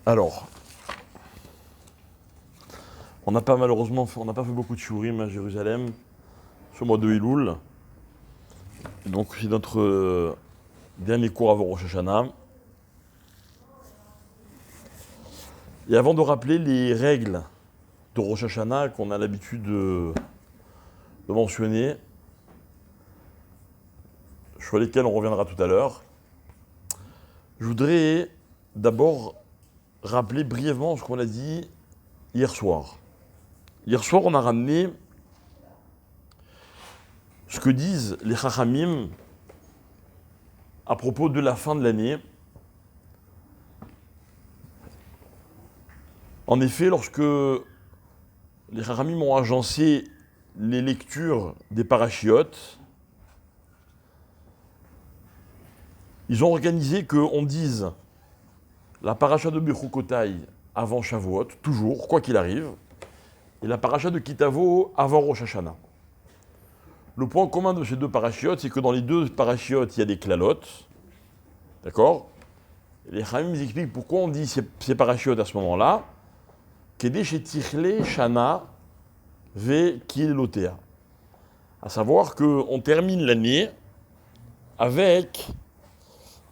Alors, on n'a pas fait beaucoup de shiurim à Jérusalem ce mois de Elul. Donc c'est notre dernier cours avant Rosh Hashanah. Et avant de rappeler les règles de Rosh Hashanah qu'on a l'habitude de mentionner, sur lesquelles on reviendra tout à l'heure, je voudrais d'abord rappeler brièvement ce qu'on a dit hier soir. Hier soir, on a ramené ce que disent les Chachamim à propos de la fin de l'année. En effet, lorsque les Chachamim ont agencé les lectures des parachiotes, ils ont organisé qu'on dise la paracha de Bechukotai avant Shavuot, toujours, quoi qu'il arrive, et la paracha de Kitavo avant Rosh Hashanah. Le point commun de ces deux parachiotes, c'est que dans les deux parachiotes, il y a des klalotes, d'accord? Les Chachamim expliquent pourquoi on dit ces parachiotes à ce moment-là, Kedé chez Tichle Shana Ve Kilotea. À savoir qu'on termine l'année avec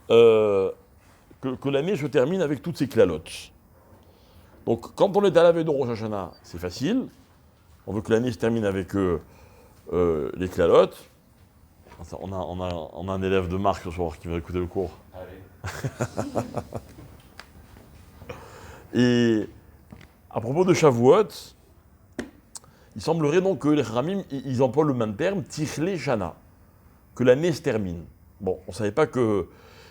que l'année se termine avec toutes ces klalotes. Donc, quand on est à la veille de Rosh Hashanah, c'est facile. On veut que l'année se termine avec les klalotes. On a un élève de Marc ce soir qui va écouter le cours. Allez. Et à propos de Shavuot, il semblerait donc que les Chachamim, ils emploient le même terme, Tichle Shana, que l'année se termine. Bon, on ne savait pas que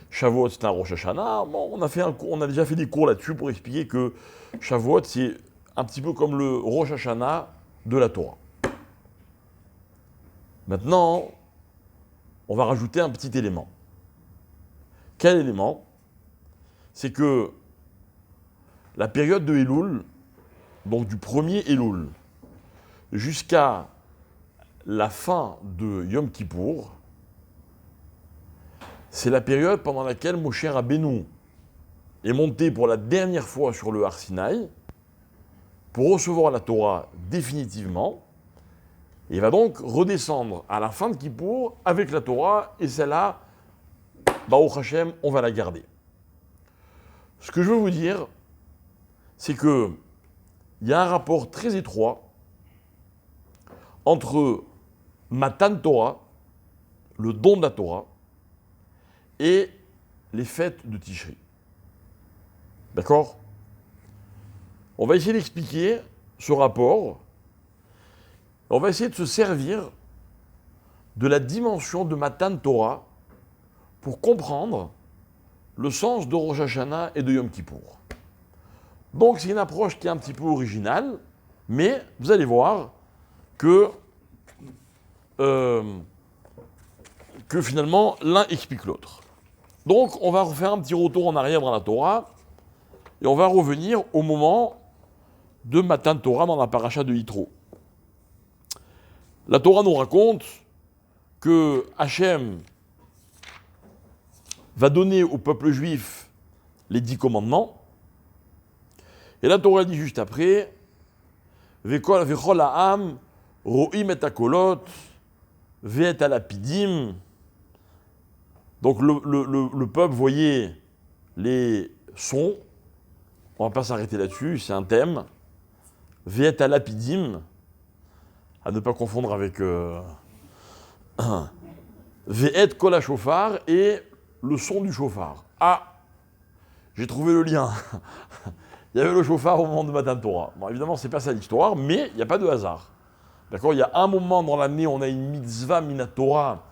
Shavuot c'est un Rosh Hashanah. Bon, on a déjà fait des cours là-dessus pour expliquer que Shavuot c'est un petit peu comme le Rosh Hashanah de la Torah. Maintenant, on va rajouter un petit élément. Quel élément? C'est que la période de Elul, donc du premier Elul, jusqu'à la fin de Yom Kippour, c'est la période pendant laquelle Moshe Rabbeinu est monté pour la dernière fois sur le Har Sinaï pour recevoir la Torah définitivement. Et il va donc redescendre à la fin de Kippour avec la Torah, et celle-là, Baruch Hashem, on va la garder. Ce que je veux vous dire, c'est qu'il y a un rapport très étroit entre Matan Torah, le don de la Torah, et les fêtes de Tishri. D'accord? On va essayer d'expliquer ce rapport. On va essayer de se servir de la dimension de Matan Torah pour comprendre le sens de Rosh Hashanah et de Yom Kippour. Donc c'est une approche qui est un petit peu originale, mais vous allez voir que finalement l'un explique l'autre. Donc on va refaire un petit retour en arrière dans la Torah et on va revenir au moment de Matan Torah dans la paracha de Yitro. La Torah nous raconte que Hachem va donner au peuple juif les 10 commandements. Et la Torah dit juste après, Vechol ha'am ro'im et hakolot ve'et halapidim. Donc le peuple voyait les sons. On ne va pas s'arrêter là-dessus, c'est un thème. Ve'et halapidim, à ne pas confondre avec Ve'et kol hashofar et le son du chauffard. Ah, j'ai trouvé le lien. Il y avait le chauffard au moment de Matan Torah. Bon, évidemment, c'est pas ça l'histoire, mais il n'y a pas de hasard. D'accord? Il y a un moment dans l'année, on a une mitzvah minatora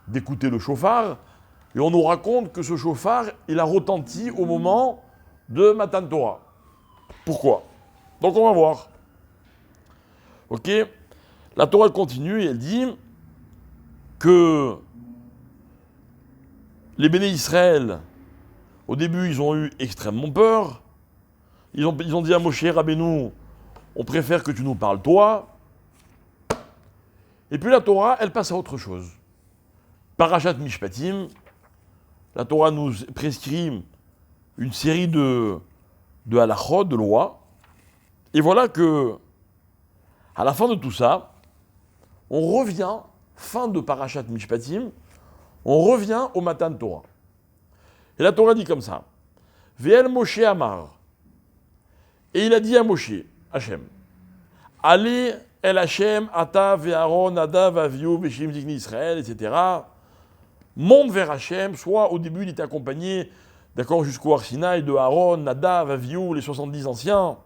d'écouter le chauffard, et on nous raconte que ce chauffard, il a retenti au moment de Matan Torah. Pourquoi? Donc on va voir. Ok? La Torah continue et elle dit que les béné Israël, au début, ils ont eu extrêmement peur. Ils ont dit à Moshe Rabbeinu, on préfère que tu nous parles toi. Et puis la Torah, elle passe à autre chose. Parashat Mishpatim, la Torah nous prescrit une série de de halachot, de loi. Et voilà que, à la fin de tout ça, on revient, fin de Parashat Mishpatim, on revient au Matan Torah. Et la Torah dit comme ça, Ve'el Moshe Amar. Et il a dit à Moshe, Hachem, allez El Hachem, Ata, Ve'aron, Nadav, Avihu, Veshim, Zikni Israël, etc. Monte vers Hachem, soit au début il était accompagné, d'accord, jusqu'au Har Sinaï, de Aaron, Nadav, Avihu, les 70 anciens.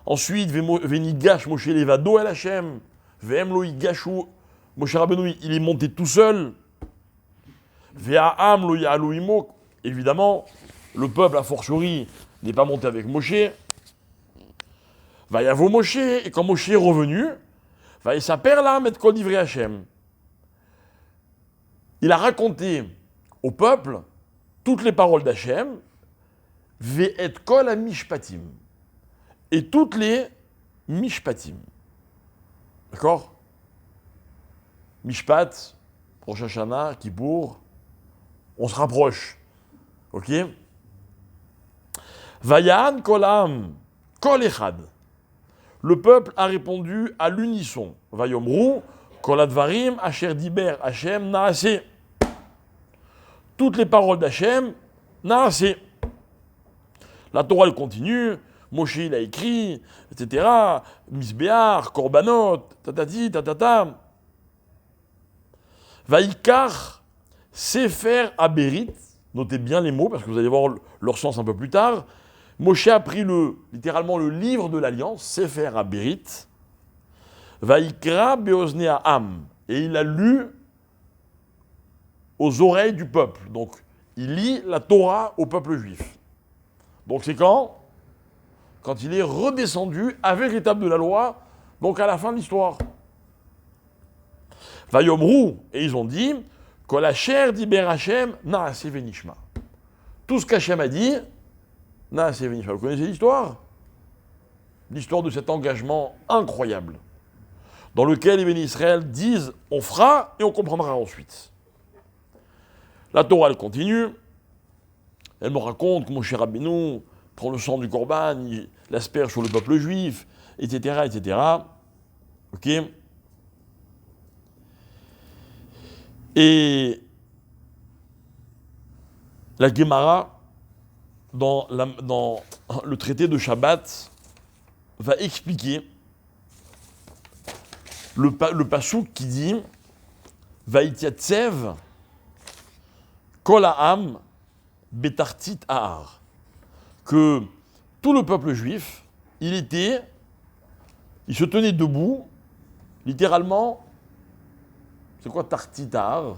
Ensuite, Venigash, Moshe Levado El Hachem, Ve'em lo Yigashu, Moshe Rabbeinu, il est monté tout seul. Ve'a'am lo Ya'alu imo, évidemment, le peuple, a fortiori, n'est pas monté avec Moshe. Vayavo Moshe, et quand Moshe est revenu, va s'appeler là, met kol divrei Hachem. Il a raconté au peuple toutes les paroles d'Hachem, ve'et kol ha-mishpatim, et toutes les mishpatim. D'accord? Mishpat, Rosh Hashanah, Kippour, on se rapproche. Ok? Vayan kolam, kol echad. Le peuple a répondu à l'unisson. Vayomru, kol advarim, asher diber, Hachem, naaseh. Toutes les paroles d'Hachem, naaseh. La Torah, elle continue. Moshe, il a écrit, etc. Misbéar, korbanot, tatati, tatata. Vaikar, sefer aberit. Notez bien les mots, parce que vous allez voir leur sens un peu plus tard. Moshe a pris littéralement le livre de l'Alliance, Sefer Aberit, Vaikra Beozne Ha'am, et il a lu aux oreilles du peuple. Donc, il lit la Torah au peuple juif. Donc, c'est quand il est redescendu avec les tables de la loi, donc à la fin de l'histoire. Vayomru, et ils ont dit, Kol asher diber Hachem, naaseh venishma. Tout ce qu'Hachem a dit, naaseh venishma. Vous connaissez l'histoire? L'histoire de cet engagement incroyable, dans lequel les bénis Israël disent, on fera et on comprendra ensuite. La Torah, elle continue. Elle me raconte que Moshe Rabbeinu prend le sang du Corban, il l'asperge sur le peuple juif, etc., etc. Ok? Et la Gemara, dans le traité de Shabbat, va expliquer le passouk qui dit Vaïtiatsev kol ha'am betartit ha'ar, que tout le peuple juif, il se tenait debout, littéralement. C'est quoi tartit ha'ar?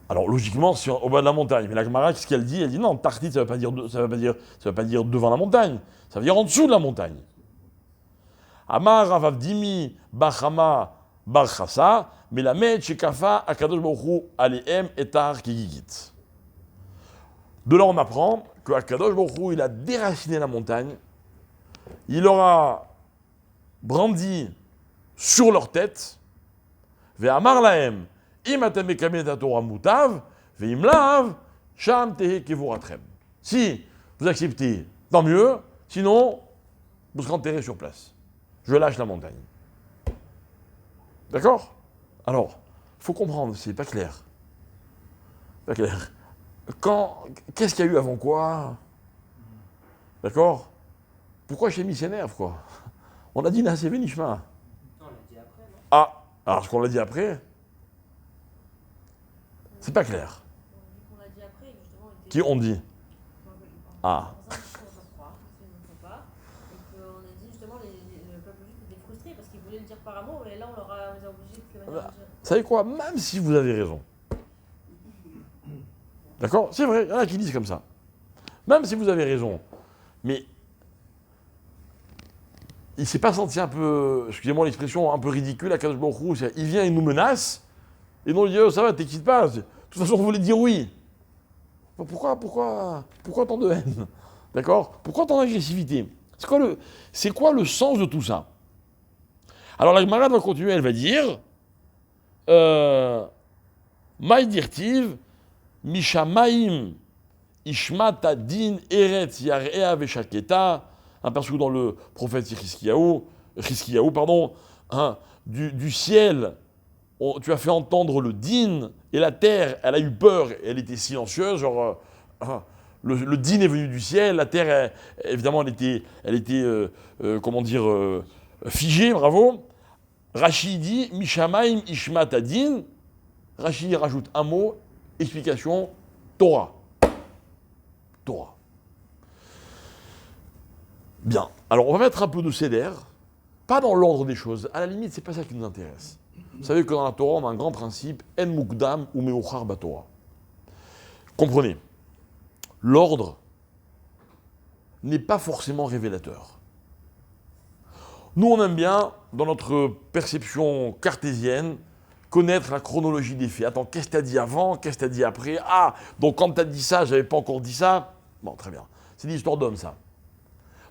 Alors logiquement, c'est au bas de la montagne. Mais la Gemara, qu'est-ce qu'elle dit? Elle dit non, tartit, ça veut pas dire devant la montagne. Ça veut dire en dessous de la montagne. Amar Avavdimi Bachama Barchasa, Melamed Shekafa Akadosh Baruch Hu Alehem Etar Kigigit. De là, on apprend que Akadosh Baruch Hu, il a déraciné la montagne. Il aura brandi sur leur tête. Ve'amar lahem. Si vous acceptez, tant mieux, sinon, vous serez enterrés sur place. Je lâche la montagne. D'accord? Alors, il faut comprendre, c'est pas clair. Pas clair. Qu'est-ce qu'il y a eu avant quoi? D'accord? Pourquoi chez Miss s'énerve, quoi? On a dit Naaseh Venishma. On l'a dit après, non? Ah, alors ce qu'on l'a dit après, c'est pas clair. On l'a dit après, justement. Qui on dit? Ah. On a dit justement le peuple juif était frustré parce qu'il voulait le dire par amour, et là on les a obligés de manière à dire. Vous savez quoi? Même si vous avez raison. D'accord? C'est vrai, il y en a qui disent comme ça. Même si vous avez raison. Mais il s'est pas senti un peu, excusez-moi l'expression, un peu ridicule à Kadosh Baruch Hu. Il vient, il nous menace, et nous on lui dit, oh, ça va, t'excites pas. De toute façon, vous voulez dire oui. Pourquoi tant de haine? D'accord? Pourquoi tant d'agressivité? C'est quoi le sens de tout ça? Alors la Gemara va continuer, elle va dire Maï dirtiv, Mishamaim Ishmata din eret yarea veshaketa, parce que dans le prophète Hiskiyahu, pardon, hein, du ciel, tu as fait entendre le din, et la terre, elle a eu peur, elle était silencieuse, genre, le din est venu du ciel, la terre, évidemment, elle était comment dire, figée, bravo. Rashi dit, Mishamaim Ishmata din, Rashi rajoute un mot, explication, Torah. Torah. Bien. Alors, on va mettre un peu de céder, pas dans l'ordre des choses. À la limite, c'est pas ça qui nous intéresse. Vous savez que dans la Torah, on a un grand principe, En Mukdam ou Meuchar Batorah. Comprenez, l'ordre n'est pas forcément révélateur. Nous, on aime bien, dans notre perception cartésienne, connaître la chronologie des faits. Attends, qu'est-ce que tu as dit avant? Qu'est-ce que tu as dit après? Ah, donc quand tu as dit ça, je n'avais pas encore dit ça. Bon, très bien. C'est l'histoire d'homme, ça.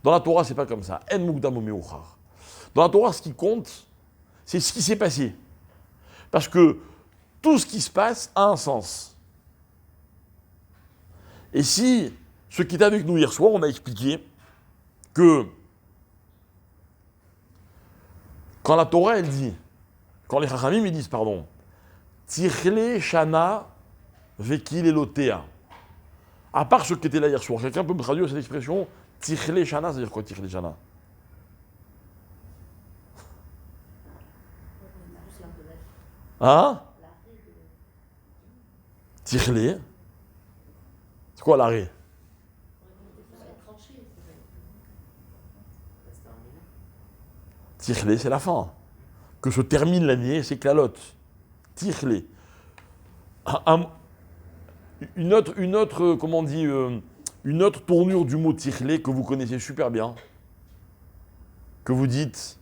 Dans la Torah, c'est pas comme ça. En mukdam meuchar. Dans la Torah, ce qui compte, c'est ce qui s'est passé. Parce que tout ce qui se passe a un sens. Et si, ce qui était avec nous hier soir, on a expliqué que quand la Torah, elle dit, quand les Chachamim, ils disent, pardon, Tichle Shana Vekil Elotea. À part ce qui était là hier soir, quelqu'un peut me traduire cette expression, Tichle Shana, ça veut dire quoi, Tichle Shana? Hein? Tichle. C'est quoi l'arrêt? Tichle, c'est la fin. Que se termine l'année, c'est clalotte. Tichle. Une autre, comment on dit, une autre tournure du mot tichle que vous connaissez super bien, que vous dites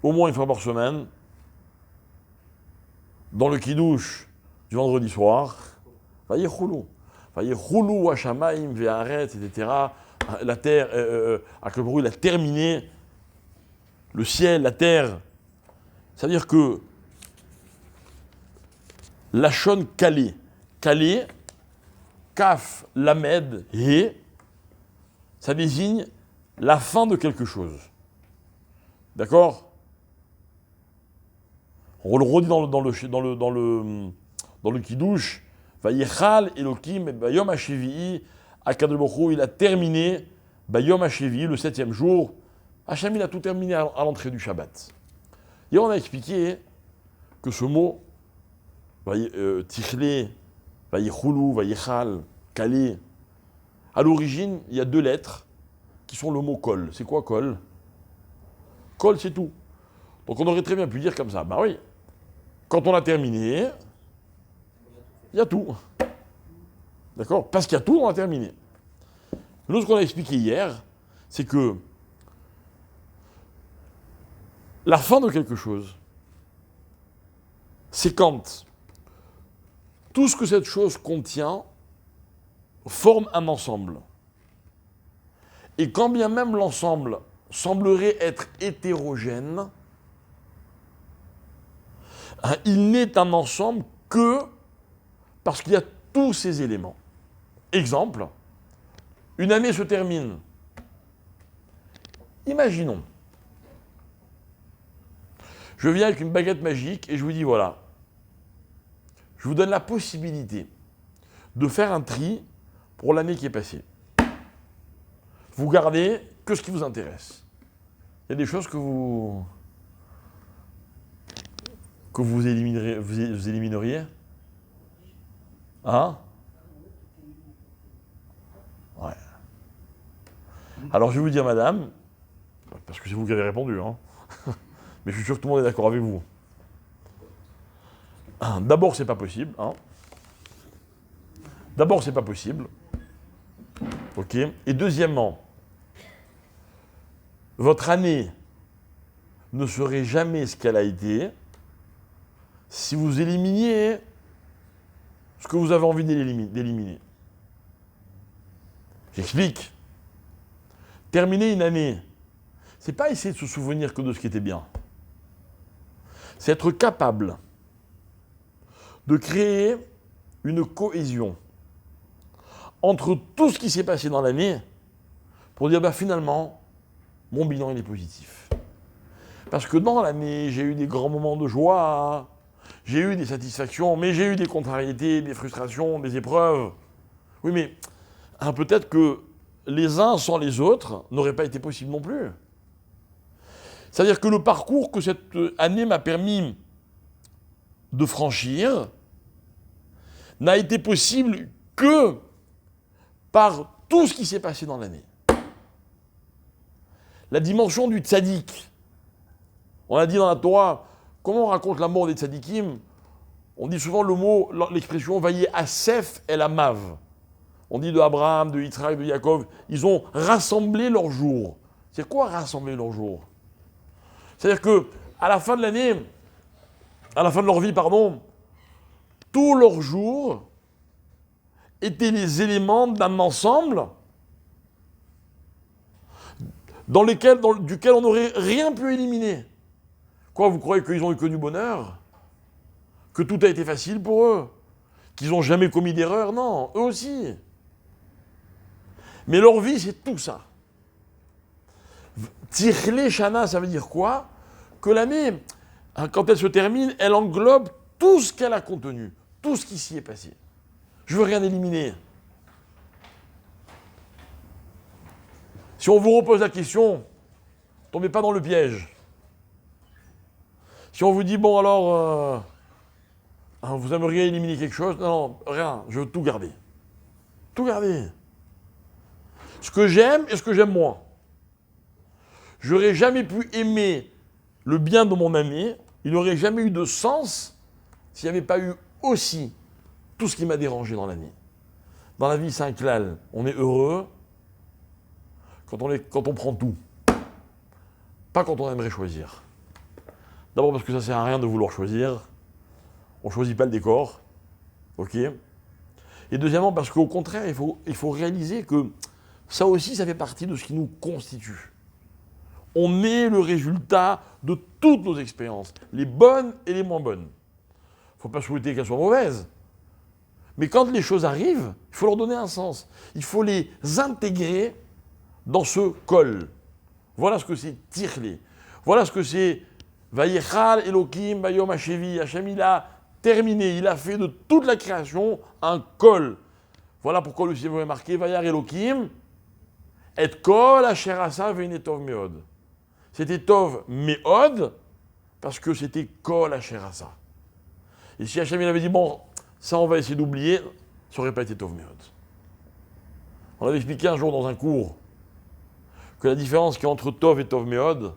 au moins une fois par semaine, dans le kidouche du vendredi soir, Vayechoulou Hashamaim Ve'aret, etc. La terre, Akhlebru, il a terminé le ciel, la terre. C'est-à-dire que Lachon Kalé, Kaf, Lamed, He, ça désigne la fin de quelque chose. D'accord? On le redit dans le Kiddush, Vayechal Elokim, Bayom Hashevi'i, Akadosh Baruch Hu, il a terminé, Bayom Hashevi'i, le 7e jour. Hachem, il a tout terminé à l'entrée du Shabbat. Et on a expliqué que ce mot, Tichle, Vayechoulou, Vayechal, Kalé, à l'origine, il y a deux lettres qui sont le mot Kol. C'est quoi Kol? Kol, c'est tout. Donc on aurait très bien pu dire comme ça. Bah oui, quand on a terminé, il y a tout. D'accord? Parce qu'il y a tout, on a terminé. Nous, ce qu'on a expliqué hier, c'est que la fin de quelque chose, c'est quand tout ce que cette chose contient forme un ensemble. Et quand bien même l'ensemble semblerait être hétérogène, il n'est un ensemble que parce qu'il y a tous ces éléments. Exemple, une année se termine. Imaginons, je viens avec une baguette magique et je vous dis voilà, je vous donne la possibilité de faire un tri pour l'année qui est passée. Vous gardez que ce qui vous intéresse. Il y a des choses que vous élimineriez. Hein? Ouais. Alors je vais vous dire, madame, parce que c'est vous qui avez répondu, hein. Mais je suis sûr que tout le monde est d'accord avec vous. D'abord, c'est pas possible. Hein. D'abord, c'est pas possible. Ok. Et deuxièmement, votre année ne serait jamais ce qu'elle a été si vous éliminiez ce que vous avez envie d'éliminer. J'explique. Terminer une année, c'est pas essayer de se souvenir que de ce qui était bien. C'est être capable de créer une cohésion entre tout ce qui s'est passé dans l'année pour dire, finalement, mon bilan, il est positif. Parce que dans l'année, j'ai eu des grands moments de joie, j'ai eu des satisfactions, mais j'ai eu des contrariétés, des frustrations, des épreuves. Oui, mais peut-être que les uns sans les autres n'auraient pas été possibles non plus. C'est-à-dire que le parcours que cette année m'a permis de franchir n'a été possible que par tout ce qui s'est passé dans l'année. La dimension du tzaddik. On a dit dans la Torah, comment on raconte la mort des tzaddikim? On dit souvent l'expression « vaillé asef el amav ». On dit de Abraham, de Yitzhak, de Yaakov, ils ont rassemblé leurs jours. C'est quoi rassembler leurs jours? C'est-à-dire qu'à la fin de l'année, à la fin de leur vie, tous leurs jours étaient les éléments d'un ensemble duquel on n'aurait rien pu éliminer. Quoi, vous croyez qu'ils ont eu que du bonheur? Que tout a été facile pour eux? Qu'ils n'ont jamais commis d'erreur? Non, eux aussi. Mais leur vie, c'est tout ça. Tichlé Shana, ça veut dire quoi? Que l'année, quand elle se termine, elle englobe tout ce qu'elle a contenu, tout ce qui s'y est passé. Je veux rien éliminer. Si on vous repose la question, tombez pas dans le piège. Si on vous dit, bon alors, vous aimeriez éliminer quelque chose? Non, rien, je veux tout garder. Tout garder. Ce que j'aime et ce que j'aime moins. J'aurais jamais pu aimer le bien de mon ami, il n'aurait jamais eu de sens s'il n'y avait pas eu aussi tout ce qui m'a dérangé dans l'année. Dans la vie, c'est un klal. On est heureux quand on prend tout. Pas quand on aimerait choisir. D'abord parce que ça ne sert à rien de vouloir choisir. On ne choisit pas le décor. Ok. Et deuxièmement parce qu'au contraire, il faut réaliser que ça aussi, ça fait partie de ce qui nous constitue. On est le résultat de toutes nos expériences, les bonnes et les moins bonnes. Il ne faut pas souhaiter qu'elles soient mauvaises. Mais quand les choses arrivent, il faut leur donner un sens. Il faut les intégrer dans ce col. Voilà ce que c'est tirlé. Voilà ce que c'est Vayichal Elohim Bayom Hashevi. Hachem, il a terminé, il a fait de toute la création un col. Voilà pourquoi le ciel est marqué Vayar Elohim et kol asher asa ve'ine tov meod. C'était tov meod parce que c'était kol asher asa. Et si Hachem il avait dit bon, ça on va essayer d'oublier, ça n'aurait pas été tov meod. On avait expliqué un jour dans un cours que la différence qu'il y a entre tov et tov meod,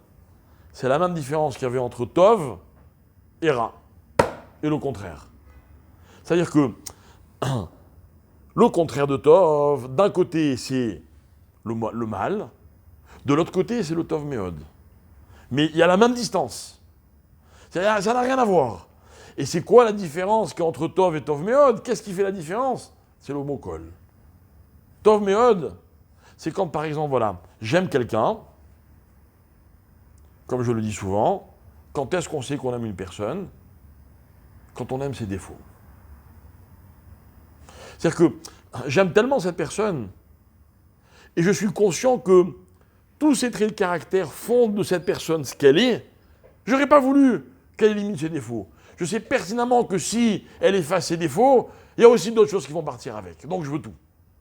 c'est la même différence qu'il y avait entre tov et ra, et le contraire. C'est-à-dire que le contraire de tov, d'un côté c'est le mal, de l'autre côté c'est le tov meod. Mais il y a la même distance. Ça n'a rien à voir. Et c'est quoi la différence qu'il y a entre tov et tov meod? Qu'est-ce qui fait la différence? C'est le mot kol. Tov meod, c'est quand par exemple, voilà, j'aime quelqu'un, comme je le dis souvent, quand est-ce qu'on sait qu'on aime une personne? Quand on aime ses défauts. C'est-à-dire que j'aime tellement cette personne, et je suis conscient que tous ces traits de caractère font de cette personne ce qu'elle est, je n'aurais pas voulu qu'elle élimine ses défauts. Je sais pertinemment que si elle efface ses défauts, il y a aussi d'autres choses qui vont partir avec. Donc je veux tout.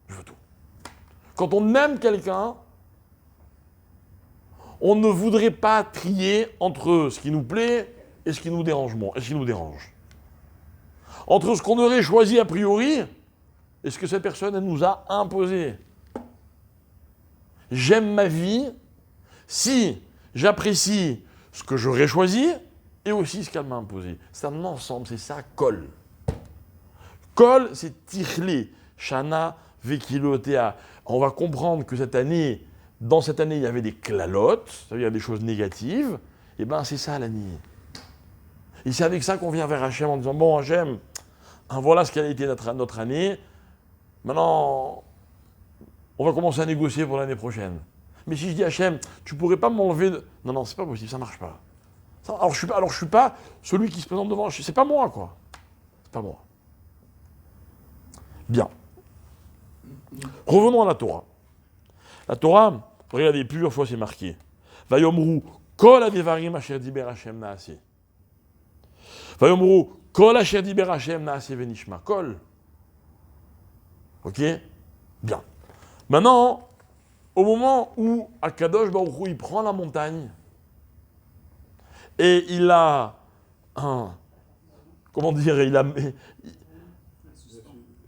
Je veux tout. Quand on aime quelqu'un, on ne voudrait pas trier entre ce qui nous plaît et ce qui nous dérange. Entre ce qu'on aurait choisi a priori et ce que cette personne elle nous a imposé. J'aime ma vie si j'apprécie ce que j'aurais choisi et aussi ce qu'elle m'a imposé. C'est un ensemble, c'est ça, kol. Kol, c'est tichlé, shana, vekilotea. On va comprendre que dans cette année, il y avait des klalotes, c'est-à-dire des choses négatives. Et bien, c'est ça l'année. Et c'est avec ça qu'on vient vers Hachem en disant, bon Hachem, voilà ce qu'a été notre année. Maintenant, on va commencer à négocier pour l'année prochaine. Mais si je dis Hachem, tu pourrais pas m'enlever de... Non, c'est pas possible, ça marche pas. Alors je suis pas celui qui se présente devant. C'est pas moi, quoi. C'est pas moi. Bien. Revenons à la Torah. La Torah, regardez, plusieurs fois c'est marqué. Vayomru kol hadevarim asher diber Hashem naaseh. Vayomru kol asher diber Hashem naaseh venishma. Kol. Ok? Bien. Maintenant, au moment où Akadosh Baruch Hu, il prend la montagne et il a comment dire,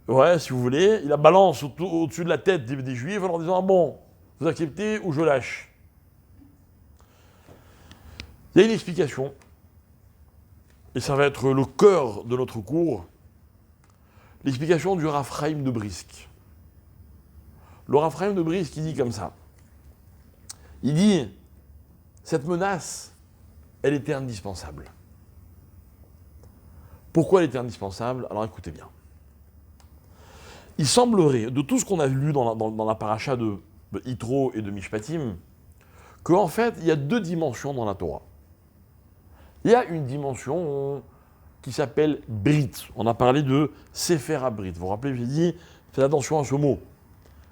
ouais, si vous voulez, il la balance au-dessus de la tête des Juifs en leur disant, ah bon, vous acceptez ou je lâche. Il y a une explication, et ça va être le cœur de notre cours, l'explication du Rav Chaim de Brisk. Le Rav Chaim de Brisk, il dit comme ça. Il dit, cette menace, elle était indispensable. Pourquoi elle était indispensable? Alors écoutez bien. Il semblerait, de tout ce qu'on a lu dans la paracha de Yitro et de Mishpatim, qu'en fait, il y a deux dimensions dans la Torah. Il y a une dimension qui s'appelle Brit. On a parlé de Sefer HaBrit. Vous vous rappelez, j'ai dit, faites attention à ce mot.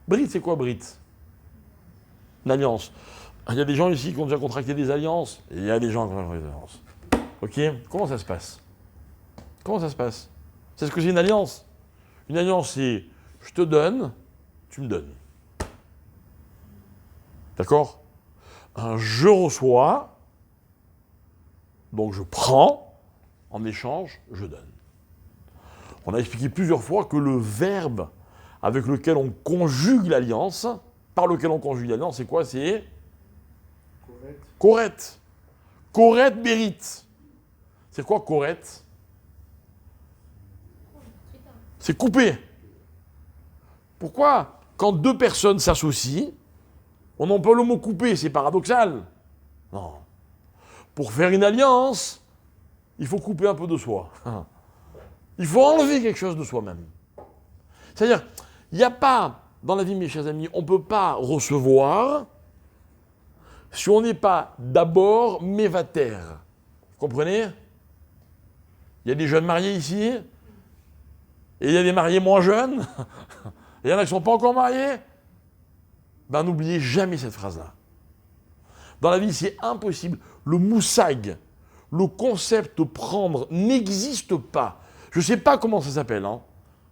Brit, c'est quoi Brit? Une alliance. Il y a des gens ici qui ont déjà contracté des alliances, et il y a des gens qui ont contracté des alliances. Ok? Comment ça se passe? Comment ça se passe? C'est ce que c'est une alliance. Une alliance, c'est je te donne, tu me donnes. D'accord? Un je reçois, donc je prends, en échange, je donne. On a expliqué plusieurs fois que le verbe avec lequel on conjugue l'alliance, par lequel on conjugue l'alliance, c'est quoi? C'est Koret. Koret Bérit. C'est quoi Koret? C'est couper. Pourquoi? Quand deux personnes s'associent, on emploie le mot couper, c'est paradoxal. Non. Pour faire une alliance, il faut couper un peu de soi. Il faut enlever quelque chose de soi-même. C'est-à-dire, il n'y a pas, dans la vie, mes chers amis, on ne peut pas recevoir si on n'est pas d'abord mévater. Vous comprenez? Il y a des jeunes mariés ici, et il y a des mariés moins jeunes, et il y en a qui ne sont pas encore mariés. Ben, n'oubliez jamais cette phrase-là. Dans la vie, c'est impossible. Le moussag, le concept prendre, n'existe pas. Je ne sais pas comment ça s'appelle, hein,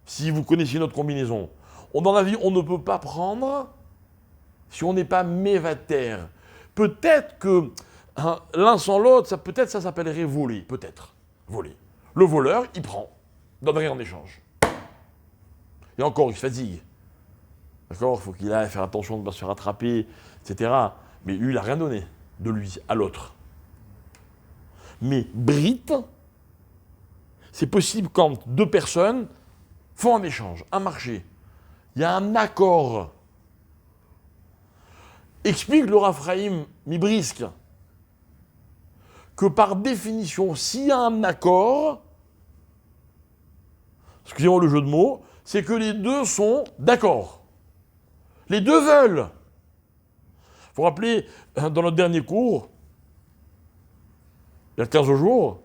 si vous connaissez notre combinaison. Dans la vie, on ne peut pas prendre si on n'est pas mévater. Peut-être que l'un sans l'autre, peut-être ça s'appellerait voler. Peut-être. Voler. Le voleur, il prend. Donne rien en échange. Et encore, il se fatigue. D'accord? Il faut qu'il aille faire attention de ne pas se faire attraper, etc. Mais lui, il n'a rien donné de lui à l'autre. Mais Brit, c'est possible quand deux personnes font un échange, un marché. Il y a un accord. Explique le Rav Chaim Mibrisk que par définition, s'il y a un accord, excusez-moi le jeu de mots, c'est que les deux sont d'accord. Les deux veulent. Vous vous rappelez, dans notre dernier cours, il y a 15 jours,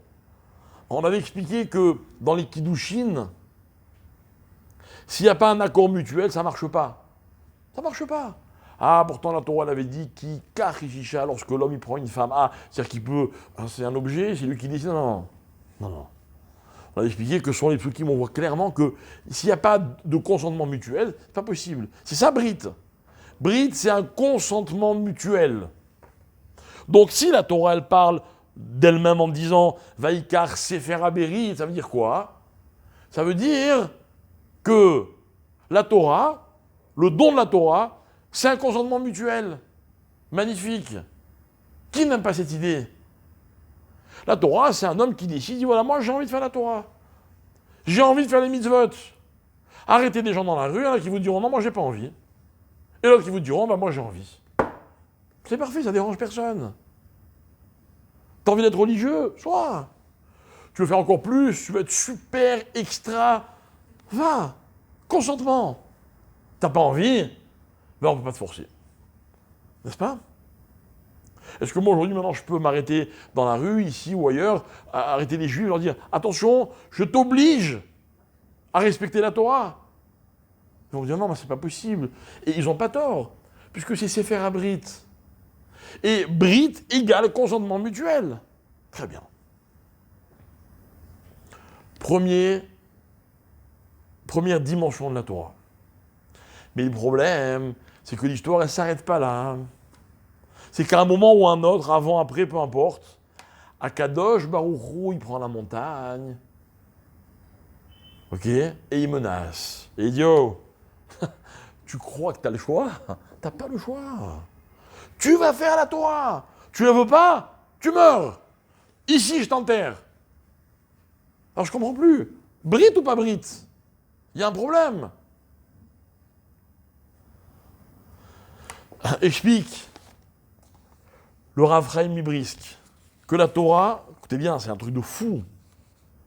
on avait expliqué que dans les Kiddushin, s'il n'y a pas un accord mutuel, ça ne marche pas. Ça ne marche pas. Ah, pourtant la Torah avait dit qui kachishisha lorsque l'homme il prend une femme. Ah, c'est-à-dire qu'il peut. C'est un objet, c'est lui qui décide. Non. On a expliqué que ce sont les trucs qui m'ont voit clairement que s'il n'y a pas de consentement mutuel, c'est pas possible. C'est ça, Brit. Brit, c'est un consentement mutuel. Donc si la Torah, elle parle d'elle-même en disant Vaikar Sefer HaBerit, ça veut dire quoi? Ça veut dire que la Torah, le don de la Torah, c'est un consentement mutuel. Magnifique. Qui n'aime pas cette idée? La Torah, c'est un homme qui décide, dit, voilà, moi j'ai envie de faire la Torah. J'ai envie de faire les mitzvot. Arrêtez des gens dans la rue, il y en a qui vous diront, non, moi j'ai pas envie. Et l'autre qui vous diront, bah moi j'ai envie. C'est parfait, ça dérange personne. T'as envie d'être religieux? Sois. Tu veux faire encore plus? Tu veux être super, extra? Va. Consentement. T'as pas envie? Ben on ne peut pas te forcer. N'est-ce pas? Est-ce que moi aujourd'hui, maintenant, je peux m'arrêter dans la rue, ici ou ailleurs, arrêter les Juifs, leur dire attention, je t'oblige à respecter la Torah? Ils vont dire non, mais c'est pas possible. Et ils n'ont pas tort, puisque c'est Sefer HaBrit. Et Brit égale consentement mutuel. Très bien. Première dimension de la Torah. Mais le problème, c'est que l'histoire, elle ne s'arrête pas là. C'est qu'à un moment ou un autre, avant, après, peu importe, Akadosh Baruch Hu, il prend la montagne. Ok? Et il menace. Et il dit, oh, tu crois que tu as le choix? Tu n'as pas le choix. Tu vas faire la Torah. Tu ne la veux pas? Tu meurs. Ici, je t'enterre. Alors, je ne comprends plus. Brit ou pas Brit? Il y a un problème. Explique le Rav Chaim Mibrisk que la Torah, écoutez bien, c'est un truc de fou.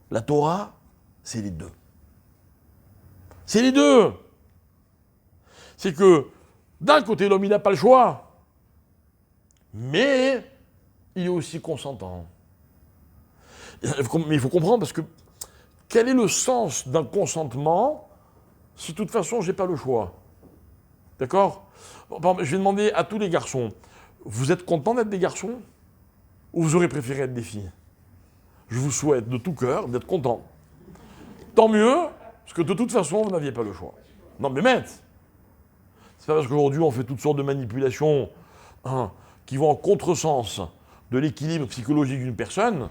La Torah, c'est les deux. C'est les deux. C'est que, d'un côté, l'homme, il n'a pas le choix. Mais, il est aussi consentant. Mais il faut comprendre, parce que, quel est le sens d'un consentement si, de toute façon, je n'ai pas le choix? D'accord? Je vais demander à tous les garçons, vous êtes contents d'être des garçons? Ou vous aurez préféré être des filles? Je vous souhaite de tout cœur d'être contents. Tant mieux, parce que de toute façon, vous n'aviez pas le choix. Non mais maître, c'est pas parce qu'aujourd'hui on fait toutes sortes de manipulations qui vont en contresens de l'équilibre psychologique d'une personne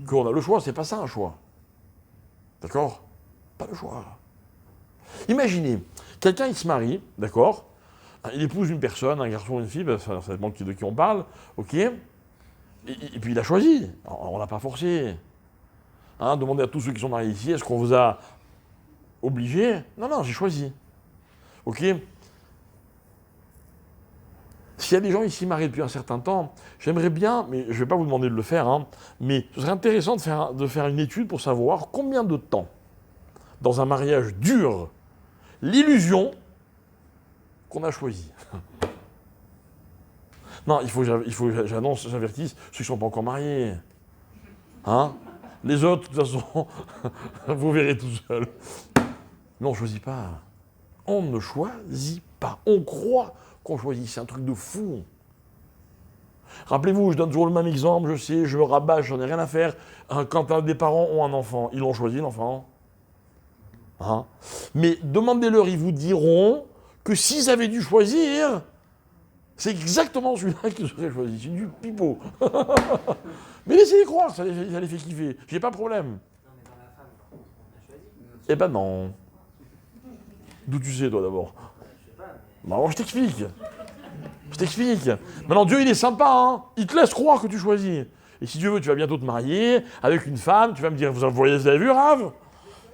qu'on a le choix, c'est pas ça un choix. D'accord? Pas le choix. Imaginez, quelqu'un il se marie, d'accord? Il épouse une personne, un garçon ou une fille, ça dépend de qui on parle, ok? Et puis il a choisi, on l'a pas forcé. Demandez à tous ceux qui sont mariés ici, est-ce qu'on vous a obligé? Non, j'ai choisi. Ok? S'il y a des gens ici mariés depuis un certain temps, j'aimerais bien, mais je ne vais pas vous demander de le faire, mais ce serait intéressant de faire une étude pour savoir combien de temps, dans un mariage dure, l'illusion qu'on a choisi. Non, il faut que j'avertisse ceux qui ne sont pas encore mariés. Les autres, de toute façon, vous verrez tout seul. Non, on ne choisit pas. On ne choisit pas. On croit qu'on choisit. C'est un truc de fou. Rappelez-vous, je donne toujours le même exemple, je sais, je me rabâche, j'en ai rien à faire. Quand des parents ont un enfant, ils l'ont choisi, l'enfant. Mais demandez-leur, ils vous diront que s'ils avaient dû choisir, c'est exactement celui-là qu'ils auraient choisi. C'est du pipeau. Mais laissez-les croire, ça les fait kiffer. J'ai pas de problème. Non, mais dans la femme, par contre, on a choisi. Eh ben non. D'où tu sais, toi, d'abord? Je sais pas, mais... Bon, alors, je t'explique. Maintenant, Dieu, il est sympa, Il te laisse croire que tu choisis. Et si Dieu veut, tu vas bientôt te marier avec une femme, tu vas me dire, vous avez vu, Rav?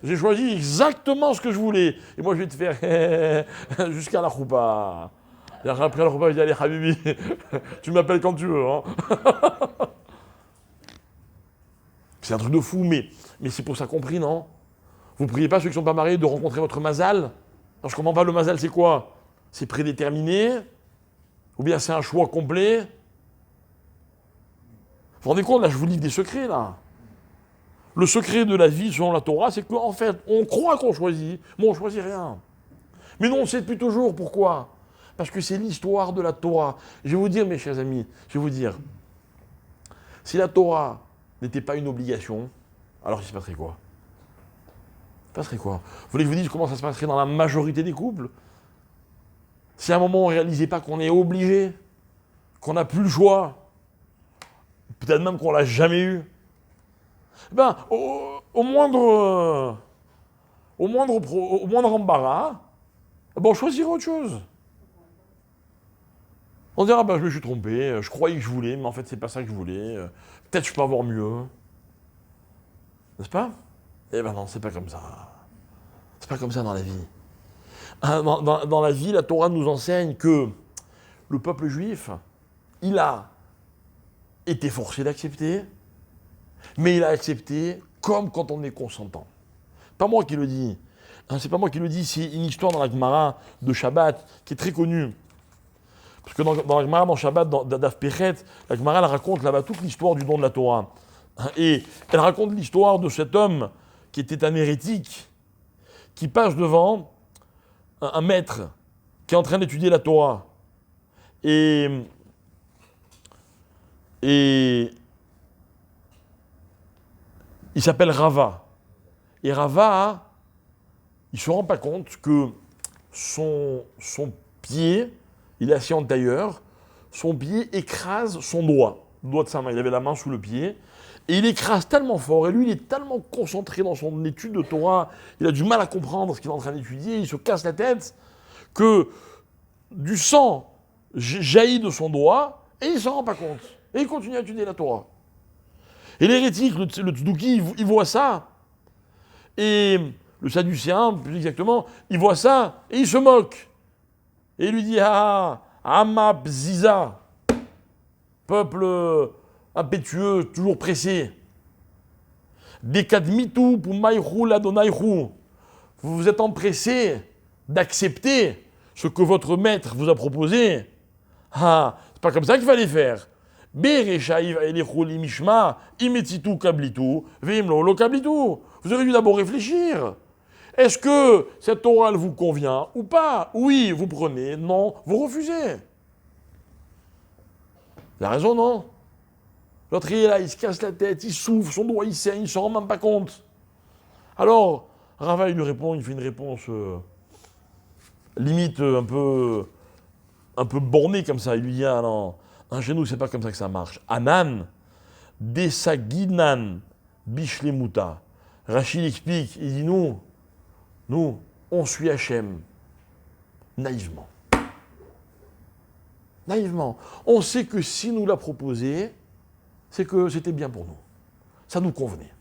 J'ai choisi exactement ce que je voulais. Et moi, je vais te faire jusqu'à la choupa. Et après la choupa, je dis, allez, Habibi, tu m'appelles quand tu veux, C'est un truc de fou, mais c'est pour ça compris, non? Vous ne priez pas ceux qui ne sont pas mariés de rencontrer votre mazal? Alors, je ne comprends pas, le mazal, c'est quoi? C'est prédéterminé? Ou bien c'est un choix complet? Vous vous rendez compte, là, je vous livre des secrets, là. Le secret de la vie selon la Torah, c'est qu'en fait, on croit qu'on choisit, mais on ne choisit rien. Mais non, on ne sait plus toujours. Pourquoi? Parce que c'est l'histoire de la Torah. Je vais vous dire, mes chers amis, si la Torah n'était pas une obligation, alors il se passerait quoi? Il se passerait quoi? Vous voulez que je vous dise comment ça se passerait dans la majorité des couples? Si à un moment on ne réalisait pas qu'on est obligé, qu'on n'a plus le choix, peut-être même qu'on ne l'a jamais eu, au moindre embarras, on choisirait autre chose. On dira, je me suis trompé, je croyais que je voulais, mais en fait, c'est pas ça que je voulais. Peut-être que je peux avoir mieux. N'est-ce pas? Eh ben non, c'est pas comme ça. C'est pas comme ça dans la vie. Dans la vie, la Torah nous enseigne que le peuple juif, il a été forcé d'accepter, mais il a accepté comme quand on est consentant. Pas moi qui le dis. C'est pas moi qui le dis, c'est une histoire dans la Gemara de Shabbat qui est très connue. Parce que dans la Gemara, dans Shabbat, dans Daf Pechet, la Gemara elle raconte là-bas toute l'histoire du don de la Torah. Et elle raconte l'histoire de cet homme qui était un hérétique, qui passe devant un maître qui est en train d'étudier la Torah et il s'appelle Rava. Et Rava, il ne se rend pas compte que son pied, il est assis en tailleur, son pied écrase son doigt, le doigt de sa main. Il avait la main sous le pied. Et il écrase tellement fort, et lui, il est tellement concentré dans son étude de Torah, il a du mal à comprendre ce qu'il est en train d'étudier, il se casse la tête, que du sang jaillit de son doigt, et il ne s'en rend pas compte. Et il continue à étudier la Torah. Et l'hérétique, le tzedouki, il voit ça. Et le sadducéen, plus exactement, il voit ça, et il se moque. Et il lui dit, ah, Amab Ziza, peuple impétueux, toujours pressé. Dekadmitu pour maïrou ladonaïrou. Vous vous êtes empressé d'accepter ce que votre maître vous a proposé. Ah, c'est pas comme ça qu'il fallait faire. Bereshaïv elichou limishma, imetitu kablitu, veimlo lo kablitu. Vous auriez dû d'abord réfléchir. Est-ce que cette Torah elle vous convient ou pas? Oui, vous prenez. Non, vous refusez. Il a raison, non? L'autre, il est là, il se casse la tête, il souffre, son doigt, il saigne, il ne s'en rend même pas compte. Alors, Rava, il lui répond, il fait une réponse limite un peu bornée comme ça. Il lui dit, ah non, chez nous, c'est pas comme ça que ça marche. Anan, desaginan, bishlemuta. Rachid explique, il dit, nous, on suit Hachem, naïvement. Naïvement. On sait que si nous l'a proposé, c'est que c'était bien pour nous. Ça nous convenait.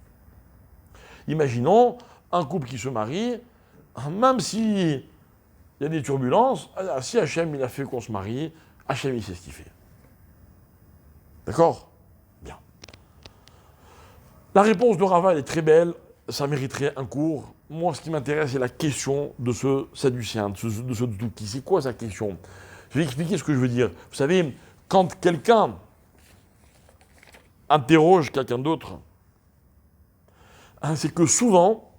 Imaginons un couple qui se marie, même s'il y a des turbulences, si Hachem il a fait qu'on se marie, Hachem il sait ce qu'il fait. D'accord? Bien. La réponse de Rava elle est très belle, ça mériterait un cours. Moi, ce qui m'intéresse, c'est la question de ce sadducéen, de ce tzedouki. C'est quoi sa question? Je vais expliquer ce que je veux dire. Vous savez, quand quelqu'un interroge quelqu'un d'autre, c'est que souvent,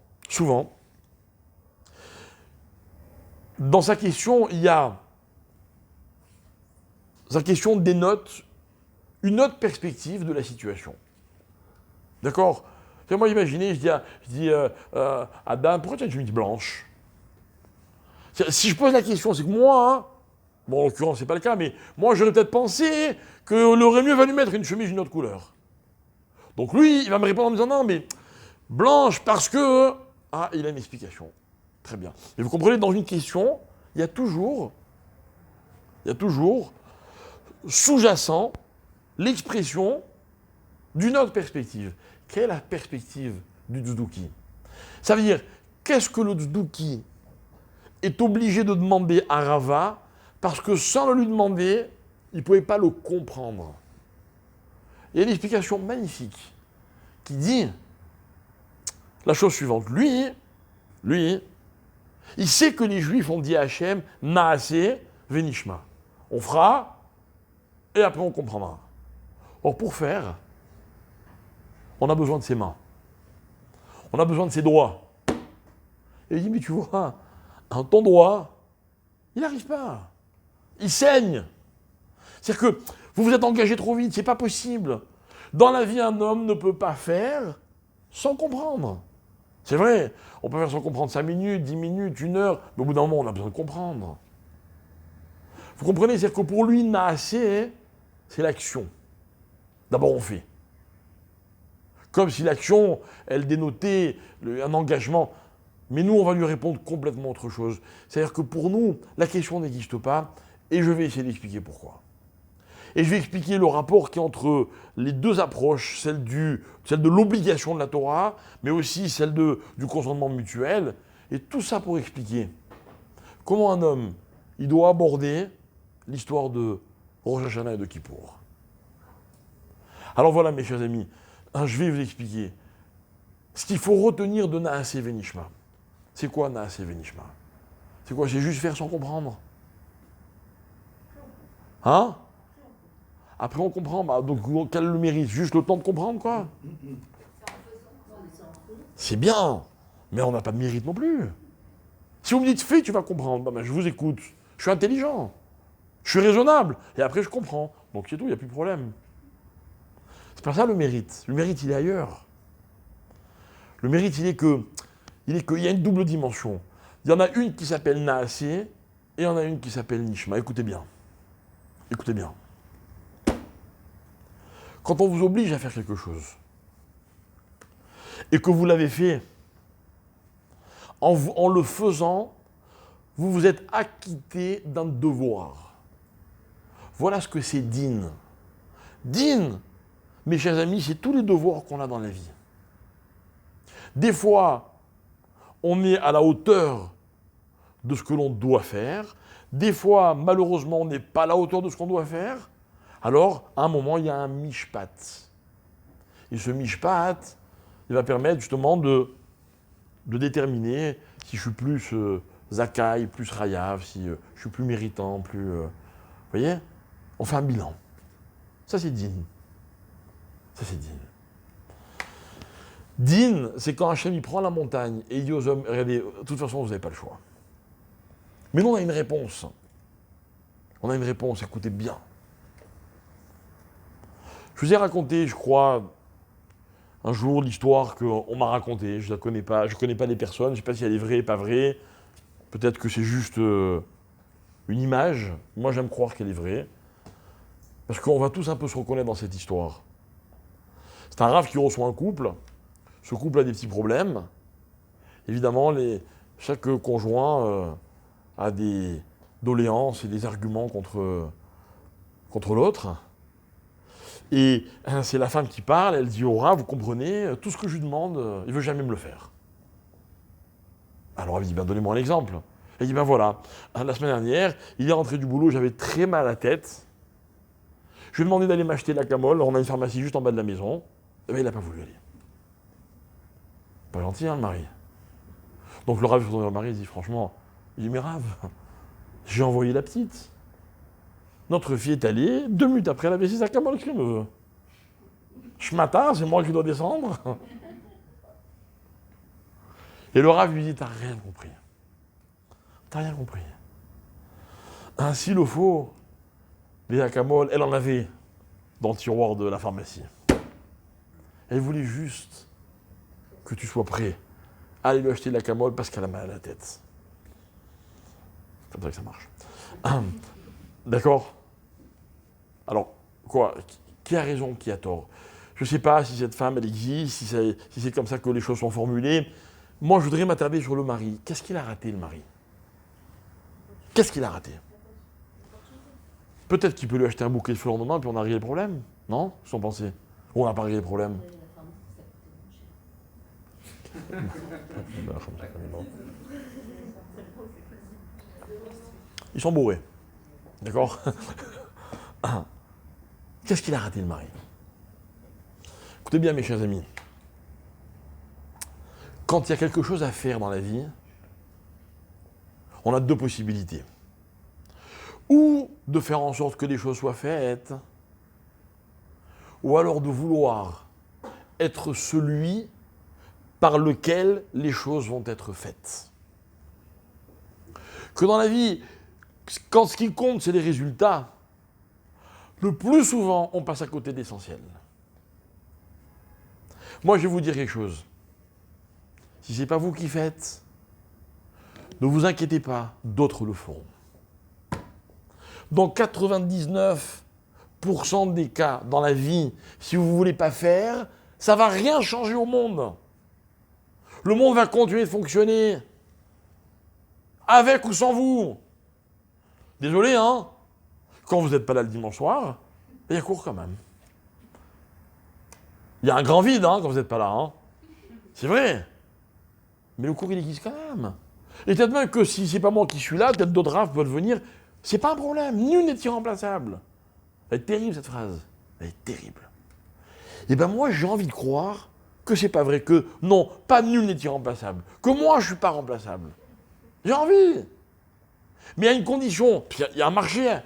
dans sa question, sa question dénote une autre perspective de la situation. D'accord? Moi, imaginez, je dis Adam, pourquoi tu as une chemise blanche? Si je pose la question, c'est que moi, bon, en l'occurrence, c'est pas le cas, mais moi, j'aurais peut-être pensé qu'il aurait mieux valu mettre une chemise d'une autre couleur. Donc lui, il va me répondre en me disant non, mais blanche parce que... Ah, il a une explication. Très bien. Mais vous comprenez, dans une question, il y a toujours sous-jacent l'expression d'une autre perspective. Quelle est la perspective du tzedouki? Ça veut dire, qu'est-ce que le tzedouki est obligé de demander à Rava parce que sans le lui demander, il ne pouvait pas le comprendre. Il y a une explication magnifique qui dit la chose suivante. Lui, il sait que les Juifs ont dit à Hachem, Naaseh venishma. On fera et après on comprendra. Or, pour faire, on a besoin de ses mains. On a besoin de ses doigts. Et il dit, mais tu vois, ton doigt, il n'arrive pas. Il saigne. C'est-à-dire que vous vous êtes engagé trop vite, c'est pas possible. Dans la vie, un homme ne peut pas faire sans comprendre. C'est vrai, on peut faire sans comprendre 5 minutes, 10 minutes, 1 heure, mais au bout d'un moment, on a besoin de comprendre. Vous comprenez? C'est-à-dire que pour lui, Naaseh, c'est l'action. D'abord, on fait. Comme si l'action, elle dénotait un engagement. Mais nous, on va lui répondre complètement autre chose. C'est-à-dire que pour nous, la question n'existe pas, et je vais essayer d'expliquer pourquoi. Et je vais expliquer le rapport qui est entre les deux approches, celle de l'obligation de la Torah, mais aussi celle du consentement mutuel. Et tout ça pour expliquer comment un homme, il doit aborder l'histoire de Rosh Hashanah et de Kippour. Alors voilà, mes chers amis, je vais vous expliquer ce qu'il faut retenir de Naaseh venishma. C'est quoi Naaseh venishma? C'est quoi? C'est juste faire sans comprendre. Hein? Après on comprend, donc quel est le mérite? Juste le temps de comprendre, quoi. C'est bien, mais on n'a pas de mérite non plus. Si vous me dites fais, tu vas comprendre. Ben, je vous écoute. Je suis intelligent. Je suis raisonnable. Et après, je comprends. Donc c'est tout, il n'y a plus de problème. C'est pas ça le mérite. Le mérite, il est ailleurs. Le mérite, il y a une double dimension. Il y en a une qui s'appelle Naasé et il y en a une qui s'appelle Nishma. Écoutez bien. Écoutez bien. Quand on vous oblige à faire quelque chose et que vous l'avez fait, en le faisant, vous vous êtes acquitté d'un devoir. Voilà ce que c'est din. Din, mes chers amis, c'est tous les devoirs qu'on a dans la vie. Des fois, on est à la hauteur de ce que l'on doit faire. Des fois, malheureusement, on n'est pas à la hauteur de ce qu'on doit faire. Alors, à un moment, il y a un mishpat. Et ce mishpat, il va permettre justement de déterminer si je suis plus zakai, plus rayav, si je suis plus méritant, plus... vous voyez? On fait un bilan. Ça, c'est din. Ça, c'est din. Din, c'est quand Hachem il prend la montagne et il dit aux hommes, regardez, de toute façon, vous n'avez pas le choix. Mais nous, on a une réponse. On a une réponse, écoutez bien. Je vous ai raconté, je crois, un jour l'histoire qu'on m'a racontée. Je ne la connais pas, je ne connais pas les personnes, je ne sais pas si elle est vraie ou pas vraie. Peut-être que c'est juste une image. Moi, j'aime croire qu'elle est vraie. Parce qu'on va tous un peu se reconnaître dans cette histoire. C'est un rave qui reçoit un couple. Ce couple a des petits problèmes. Évidemment, chaque conjoint a des doléances et des arguments contre l'autre. Et c'est la femme qui parle, elle dit au rave, vous comprenez, tout ce que je lui demande, il ne veut jamais me le faire. Alors elle dit, donnez-moi un exemple. Elle dit, voilà, la semaine dernière, il est rentré du boulot, j'avais très mal à la tête. Je lui ai demandé d'aller m'acheter de la camole, on a une pharmacie juste en bas de la maison. Et il n'a pas voulu aller. Pas gentil, le mari. Donc le rave, le mari, il dit, franchement, il dit, mais rave, j'ai envoyé la petite. Notre fille est allée, 2 minutes après, elle a baissé sa camole, qu'est-ce qu'elle me veut? Schmata, c'est moi qui dois descendre. Et le rave lui dit, t'as rien compris. T'as rien compris. Ainsi le faut, les acamoles, elle en avait dans le tiroir de la pharmacie. Elle voulait juste que tu sois prêt à aller lui acheter de la camole parce qu'elle a mal à la tête. C'est comme ça que ça marche. D'accord? Alors, quoi? Qui a raison, qui a tort? Je ne sais pas si cette femme, elle existe, si c'est comme ça que les choses sont formulées. Moi, je voudrais m'attarder sur le mari. Qu'est-ce qu'il a raté, le mari? Qu'est-ce qu'il a raté? Peut-être qu'il peut lui acheter un bouquet de fleurs demain, puis on a réglé le problème. Non? Sans penser. Ou on n'a pas réglé le problème. Ils sont bourrés. D'accord? Qu'est-ce qu'il a raté, le mari? Écoutez bien, mes chers amis. Quand il y a quelque chose à faire dans la vie, on a 2 possibilités. Ou de faire en sorte que les choses soient faites, ou alors de vouloir être celui par lequel les choses vont être faites. Que dans la vie, quand ce qui compte, c'est les résultats, le plus souvent, on passe à côté de l'essentiel. Moi, je vais vous dire quelque chose. Si ce n'est pas vous qui faites, ne vous inquiétez pas, d'autres le feront. Dans 99% des cas dans la vie, si vous ne voulez pas faire, ça ne va rien changer au monde. Le monde va continuer de fonctionner. Avec ou sans vous. Désolé, hein. Quand vous n'êtes pas là le dimanche soir, il y a cours quand même. Il y a un grand vide, hein, quand vous n'êtes pas là, hein. C'est vrai. Mais le cours, il existe quand même. Et peut-être même que si c'est pas moi qui suis là, peut-être d'autres raves peuvent venir. C'est pas un problème. Nul n'est irremplaçable. Elle est terrible, cette phrase. Elle est terrible. Et ben moi, j'ai envie de croire que c'est pas vrai, que non, pas nul n'est irremplaçable. Que moi, je suis pas remplaçable. J'ai envie. Mais il y a une condition. Il y a un marché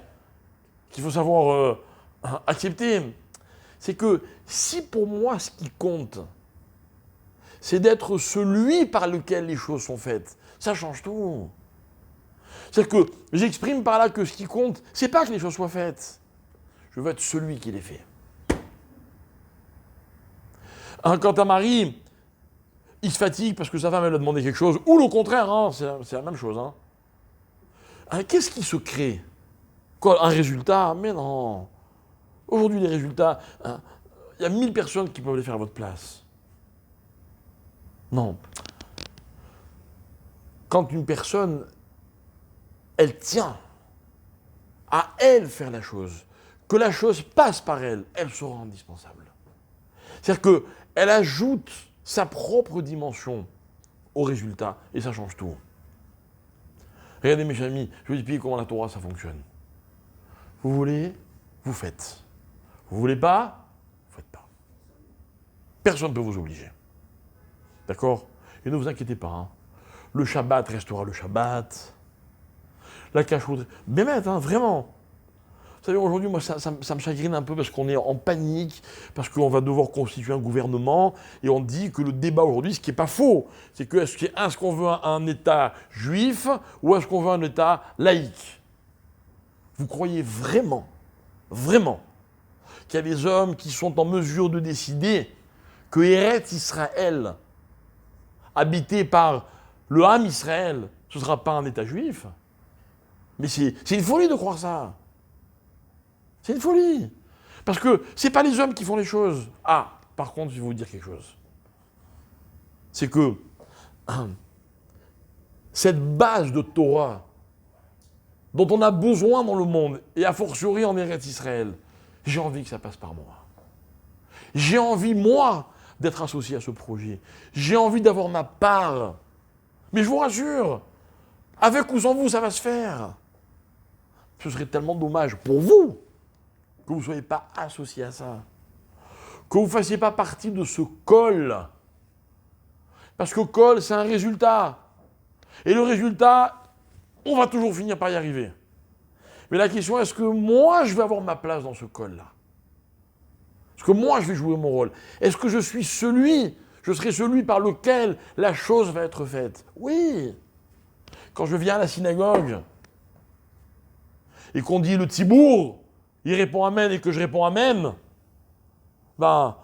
qu'il faut savoir accepter. C'est que si pour moi, ce qui compte, c'est d'être celui par lequel les choses sont faites, ça change tout. C'est-à-dire que j'exprime par là que ce qui compte, c'est pas que les choses soient faites. Je veux être celui qui les fait. Quand un mari, il se fatigue parce que sa femme elle lui a demandé quelque chose, ou le contraire, hein, c'est la même chose. Qu'est-ce qui se crée? Quoi, un résultat? Mais non. Aujourd'hui, les résultats, il y a 1000 personnes qui peuvent les faire à votre place. Non. Quand une personne, elle tient à elle faire la chose, que la chose passe par elle, elle sera indispensable. C'est-à-dire qu'elle ajoute sa propre dimension au résultat et ça change tout. Regardez mes amis, je vous explique comment la Torah ça fonctionne. Vous voulez, vous faites. Vous voulez pas, vous faites pas. Personne ne peut vous obliger. D'accord? Et ne vous inquiétez pas. Hein. Le Shabbat restera le Shabbat. La cachoute. Bémet, hein, vraiment. Vous savez, aujourd'hui, moi, ça me chagrine un peu parce qu'on est en panique, parce qu'on va devoir constituer un gouvernement, et on dit que le débat aujourd'hui, ce qui n'est pas faux, c'est que est-ce qu'on veut un État juif ou est-ce qu'on veut un État laïque? Vous croyez vraiment, vraiment, qu'il y a des hommes qui sont en mesure de décider que Eretz Israël, habité par le Ham Israël, ce ne sera pas un État juif? Mais c'est une folie de croire ça. C'est une folie. Parce que ce n'est pas les hommes qui font les choses. Ah, par contre, je vais vous dire quelque chose. C'est que cette base de Torah dont on a besoin dans le monde, et a fortiori en Eretz Israël, j'ai envie que ça passe par moi. J'ai envie, moi, d'être associé à ce projet. J'ai envie d'avoir ma part. Mais je vous rassure, avec ou sans vous, ça va se faire. Ce serait tellement dommage pour vous que vous ne soyez pas associé à ça. Que vous ne fassiez pas partie de ce col. Parce que col, c'est un résultat. Et le résultat, on va toujours finir par y arriver. Mais la question, est-ce que moi, je vais avoir ma place dans ce col-là? Est-ce que moi, je vais jouer mon rôle? Est-ce que je serai celui par lequel la chose va être faite? Oui. Quand je viens à la synagogue et qu'on dit le Tzibour, il répond Amen et que je réponds Amen, ben,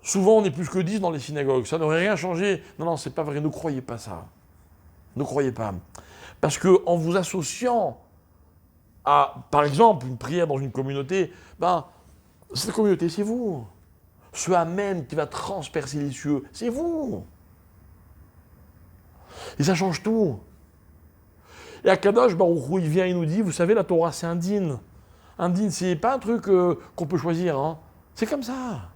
souvent on est plus que 10 dans les synagogues. Ça n'aurait rien changé. Non, c'est pas vrai. Ne croyez pas ça. Ne croyez pas. Parce qu'en vous associant à, par exemple, une prière dans une communauté, ben, cette communauté, c'est vous. Ce Amen qui va transpercer les cieux, c'est vous. Et ça change tout. Et Akadosh Baruch Hu, il vient et nous dit, vous savez, la Torah, c'est un din. Un din, c'est pas un truc qu'on peut choisir. Hein. C'est comme ça.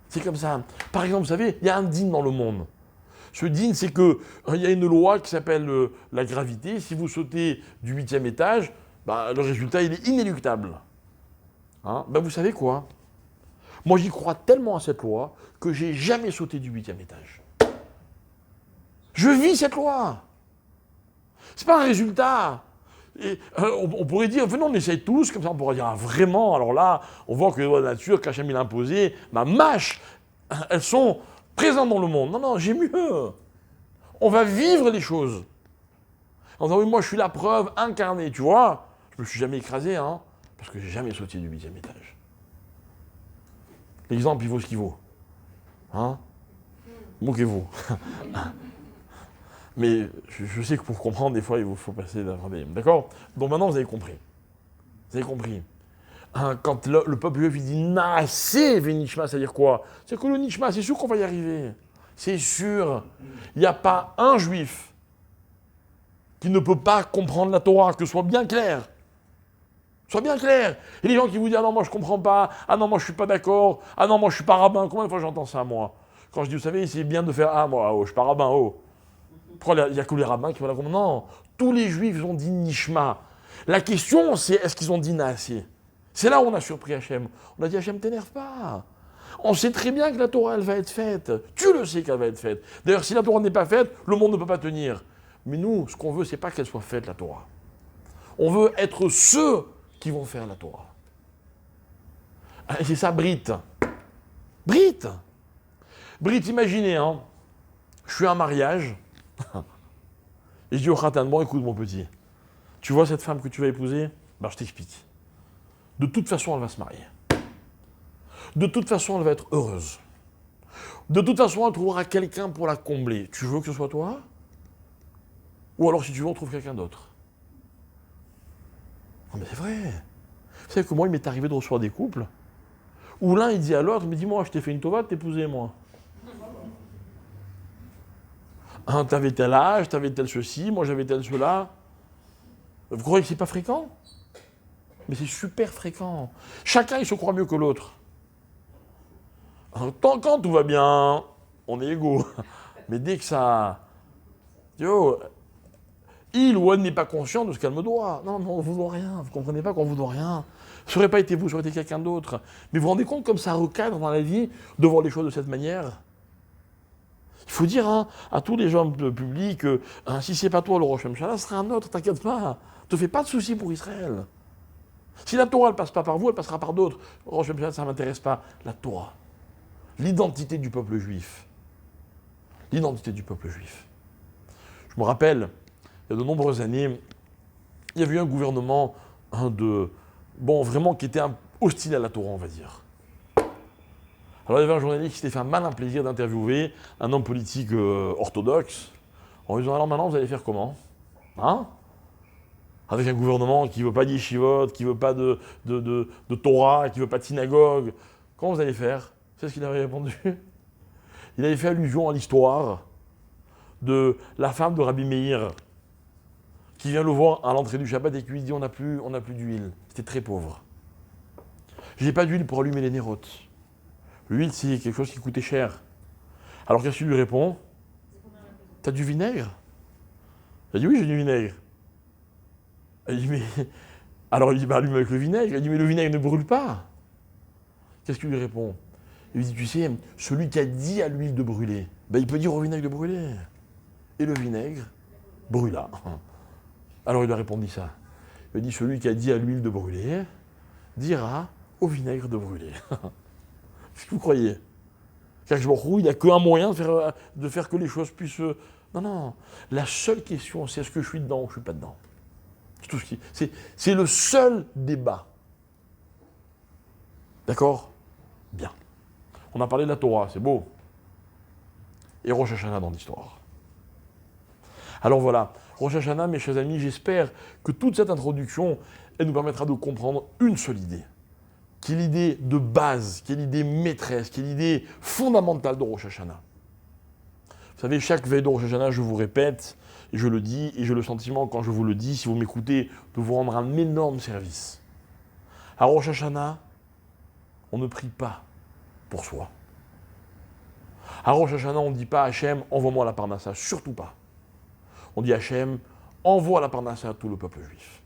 C'est comme ça. Par exemple, vous savez, il y a un din dans le monde. Ce din, c'est qu'il y a une loi qui s'appelle la gravité. Si vous sautez du 8e étage, bah, le résultat, il est inéluctable. Hein? Bah, vous savez quoi? Moi, j'y crois tellement à cette loi que j'ai jamais sauté du 8e étage. Je vis cette loi. C'est pas un résultat. Et, on pourrait dire, venons, on essaye tous, comme ça on pourrait dire, ah, vraiment, alors là, on voit que les lois de la nature qu'Hachem il a imposées, ma mâche, elles sont présentes dans le monde. Non, j'ai mieux. On va vivre les choses. En disant, oui, moi je suis la preuve incarnée, tu vois. Je me suis jamais écrasé, hein, parce que j'ai jamais sauté du 8e étage. L'exemple, il vaut ce qu'il vaut. Hein? Moquez-vous. Mais je sais que pour comprendre, des fois, il faut passer d'un des... D'accord? Donc maintenant, vous avez compris. Vous avez compris. Quand le peuple juif il dit « Naaseh v'nishma », ça veut dire quoi? C'est que le nishma, c'est sûr qu'on va y arriver. C'est sûr. Il n'y a pas un juif qui ne peut pas comprendre la Torah, que ce soit bien clair. Soit bien clair. Et les gens qui vous disent « Ah non, moi je ne comprends pas. Ah non, moi je ne suis pas d'accord. Ah non, moi je ne suis pas rabbin. » Combien de fois j'entends ça, moi? Quand je dis « Vous savez, c'est bien de faire « Ah, moi, je ne suis pas rabbin. » Pourquoi il n'y a que les rabbins qui vont la comprendre? Non, tous les juifs ont dit Nishma. La question, c'est est-ce qu'ils ont dit Naaseh? C'est là où on a surpris Hachem. On a dit Hachem, t'énerve pas. On sait très bien que la Torah, elle va être faite. Tu le sais qu'elle va être faite. D'ailleurs, si la Torah n'est pas faite, le monde ne peut pas tenir. Mais nous, ce qu'on veut, c'est pas qu'elle soit faite, la Torah. On veut être ceux qui vont faire la Torah. Et c'est ça, Brit. Brit, imaginez, hein, je suis à un mariage. Et je dis au Khatan, bon écoute mon petit, tu vois cette femme que tu vas épouser? Ben je t'explique. De toute façon, elle va se marier. De toute façon, elle va être heureuse. De toute façon, elle trouvera quelqu'un pour la combler. Tu veux que ce soit toi? Ou alors si tu veux, on trouve quelqu'un d'autre. Non mais c'est vrai. Vous savez que moi, il m'est arrivé de recevoir des couples où l'un, il dit à l'autre, mais dis-moi, je t'ai fait une tova de t'épouser, moi. T'avais tel âge, t'avais tel ceci, moi j'avais tel cela. Vous croyez que c'est pas fréquent? Mais c'est super fréquent. Chacun, il se croit mieux que l'autre. Quand tout va bien, on est égaux. Mais dès que ça... Yo, il ou elle n'est pas conscient de ce qu'elle me doit. Non, on ne vous doit rien. Vous ne comprenez pas qu'on ne vous doit rien. Ce n'aurait pas été vous, ça aurait été quelqu'un d'autre. Mais vous vous rendez compte comme ça recadre dans la vie de voir les choses de cette manière? Il faut dire à tous les gens publics, si c'est pas toi le Rosh Hashanah, ce sera un autre, t'inquiète pas. Ne te fais pas de soucis pour Israël. Si la Torah ne passe pas par vous, elle passera par d'autres. Rosh Hashanah, ça ne m'intéresse pas. La Torah. L'identité du peuple juif. L'identité du peuple juif. Je me rappelle, il y a de nombreuses années, il y avait eu un gouvernement vraiment qui était hostile à la Torah, on va dire. Alors il y avait un journaliste qui s'était fait un malin plaisir d'interviewer un homme politique orthodoxe en lui disant alors maintenant vous allez faire comment? Avec un gouvernement qui ne veut pas d'yeshivot, qui ne veut pas de Torah, qui ne veut pas de synagogue. Comment vous allez faire? C'est ce qu'il avait répondu. Il avait fait allusion à l'histoire de la femme de Rabbi Meir qui vient le voir à l'entrée du Shabbat et qui lui dit on n'a plus d'huile. C'était très pauvre. J'ai pas d'huile pour allumer les nérotes. L'huile, c'est quelque chose qui coûtait cher. Alors qu'est-ce qu'il lui répond? T'as du vinaigre? Il dit oui, j'ai du vinaigre. Il dit mais... Alors il dit allume avec le vinaigre. Il dit mais le vinaigre ne brûle pas. Qu'est-ce qu'il lui répond? Il lui dit tu sais, celui qui a dit à l'huile de brûler, il peut dire au vinaigre de brûler. Et le vinaigre brûla. Alors il lui a répondu ça. Il a dit celui qui a dit à l'huile de brûler dira au vinaigre de brûler. Qu'est-ce que vous croyez? Il n'y a qu'un moyen de faire que les choses puissent... Non. La seule question, c'est est-ce que je suis dedans ou je ne suis pas dedans. C'est tout c'est le seul débat. D'accord? Bien. On a parlé de la Torah, c'est beau. Et Rosh Hashanah dans l'histoire. Alors voilà, Rosh Hashanah, mes chers amis, j'espère que toute cette introduction, elle nous permettra de comprendre une seule idée. Qui est l'idée de base, qui est l'idée maîtresse, qui est l'idée fondamentale de Rosh Hashanah. Vous savez, chaque veille de Rosh Hashanah, je vous répète, et je le dis, et j'ai le sentiment, quand je vous le dis, si vous m'écoutez, de vous rendre un énorme service. À Rosh Hashanah, on ne prie pas pour soi. À Rosh Hashanah, on ne dit pas Hachem, envoie-moi la parnassa, surtout pas. On dit Hachem, envoie la parnassa à tout le peuple juif.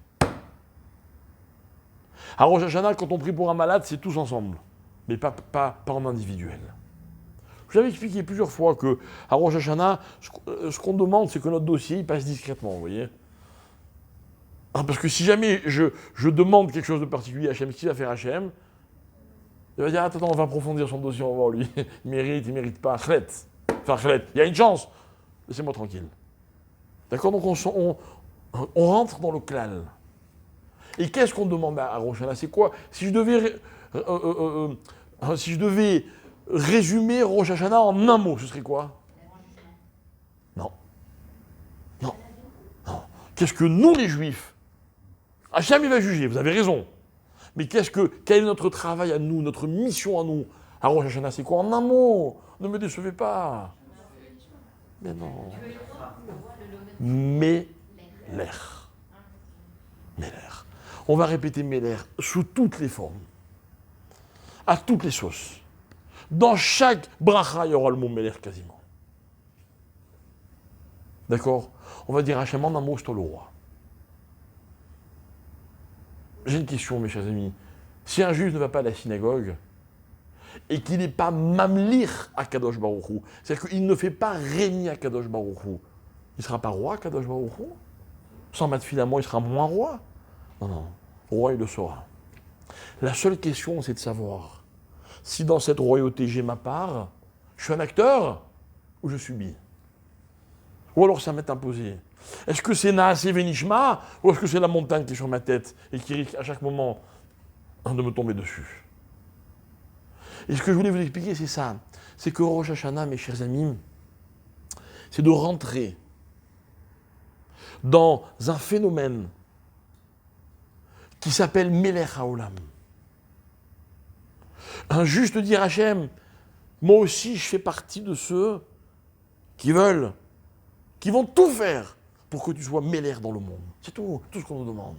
À Rosh Hashanah, quand on prie pour un malade, c'est tous ensemble, mais pas en individuel. Je vous avais expliqué plusieurs fois qu'à Rosh Hashanah, ce qu'on demande, c'est que notre dossier il passe discrètement, vous voyez. Parce que si jamais je demande quelque chose de particulier à Hachem, ce qu'il va faire Hachem, il va dire attends, on va approfondir son dossier, on va voir lui. Il mérite pas. Chlet. Enfin, chlet. Il y a une chance. Laissez-moi tranquille. D'accord? Donc on rentre dans le klal. Et qu'est-ce qu'on demande à Rosh Hashanah? C'est quoi? Si je devais résumer Rosh Hashanah en un mot, ce serait quoi? Non. Qu'est-ce que nous, les Juifs, Hachem, il va juger, vous avez raison. Mais quel est notre travail à nous, notre mission à nous? À Rosh Hashanah, c'est quoi? En un mot. Ne me décevez pas. Mais non. Méler. On va répéter Méler sous toutes les formes, à toutes les sauces. Dans chaque bracha, il y aura le mot Méler quasiment. D'accord? On va dire Hachem en un mot, c'est toi le roi. J'ai une question, mes chers amis. Si un juif ne va pas à la synagogue et qu'il n'est pas mamlir à Kadosh Baruch Hu, c'est-à-dire qu'il ne fait pas régner à Kadosh Baruch Hu, il ne sera pas roi, Kadosh Baruch Hu? Sans mettre finalement, il sera moins roi? Non. Roi, il le saura. La seule question, c'est de savoir si dans cette royauté, j'ai ma part, je suis un acteur ou je subis? Ou alors ça m'est imposé. Est-ce que c'est Naasé Venishma ou est-ce que c'est la montagne qui est sur ma tête et qui risque à chaque moment de me tomber dessus? Et ce que je voulais vous expliquer, c'est ça. C'est que Rosh Hashanah, mes chers amis, c'est de rentrer dans un phénomène qui s'appelle Melech HaOlam. Un juste dire Hachem, moi aussi je fais partie de ceux qui veulent, qui vont tout faire pour que tu sois Melech dans le monde. C'est tout ce qu'on nous demande.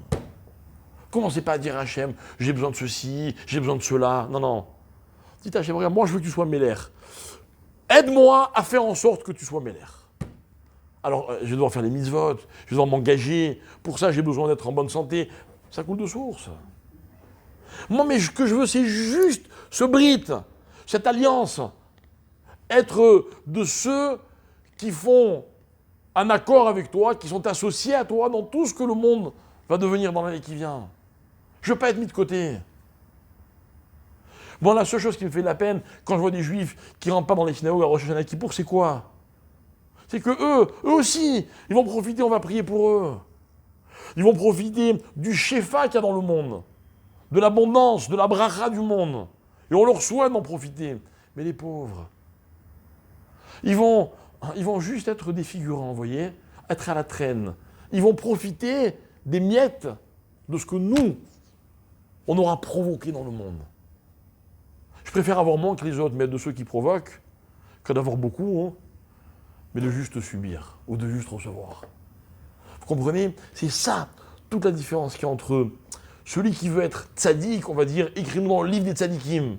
Commencez pas à dire Hachem, j'ai besoin de ceci, j'ai besoin de cela. Non, non. Dites à Hachem, regarde, moi je veux que tu sois Melech. Aide-moi à faire en sorte que tu sois Melech. Alors, je vais devoir faire les mitzvot, je vais devoir m'engager. Pour ça, j'ai besoin d'être en bonne santé. Ça coule de source. Moi, mais ce que je veux, c'est juste ce brit, cette alliance. Être de ceux qui font un accord avec toi, qui sont associés à toi dans tout ce que le monde va devenir dans l'année qui vient. Je ne veux pas être mis de côté. Bon, la seule chose qui me fait de la peine, quand je vois des juifs qui ne rentrent pas dans les synagogues à Rosh Hashanah Kippour, c'est quoi? C'est que eux aussi, ils vont profiter, on va prier pour eux. Ils vont profiter du shefa qu'il y a dans le monde, de l'abondance, de la bracha du monde. Et on leur souhaite d'en profiter. Mais les pauvres, ils vont juste être des figurants, vous voyez, être à la traîne. Ils vont profiter des miettes de ce que nous, on aura provoqué dans le monde. Je préfère avoir moins que les autres, mais être de ceux qui provoquent, que d'avoir beaucoup, hein, mais de juste subir, ou de juste recevoir. Vous comprenez? C'est ça, toute la différence qu'il y a entre celui qui veut être tzaddik, on va dire, écrit-nous dans le livre des tzaddikim,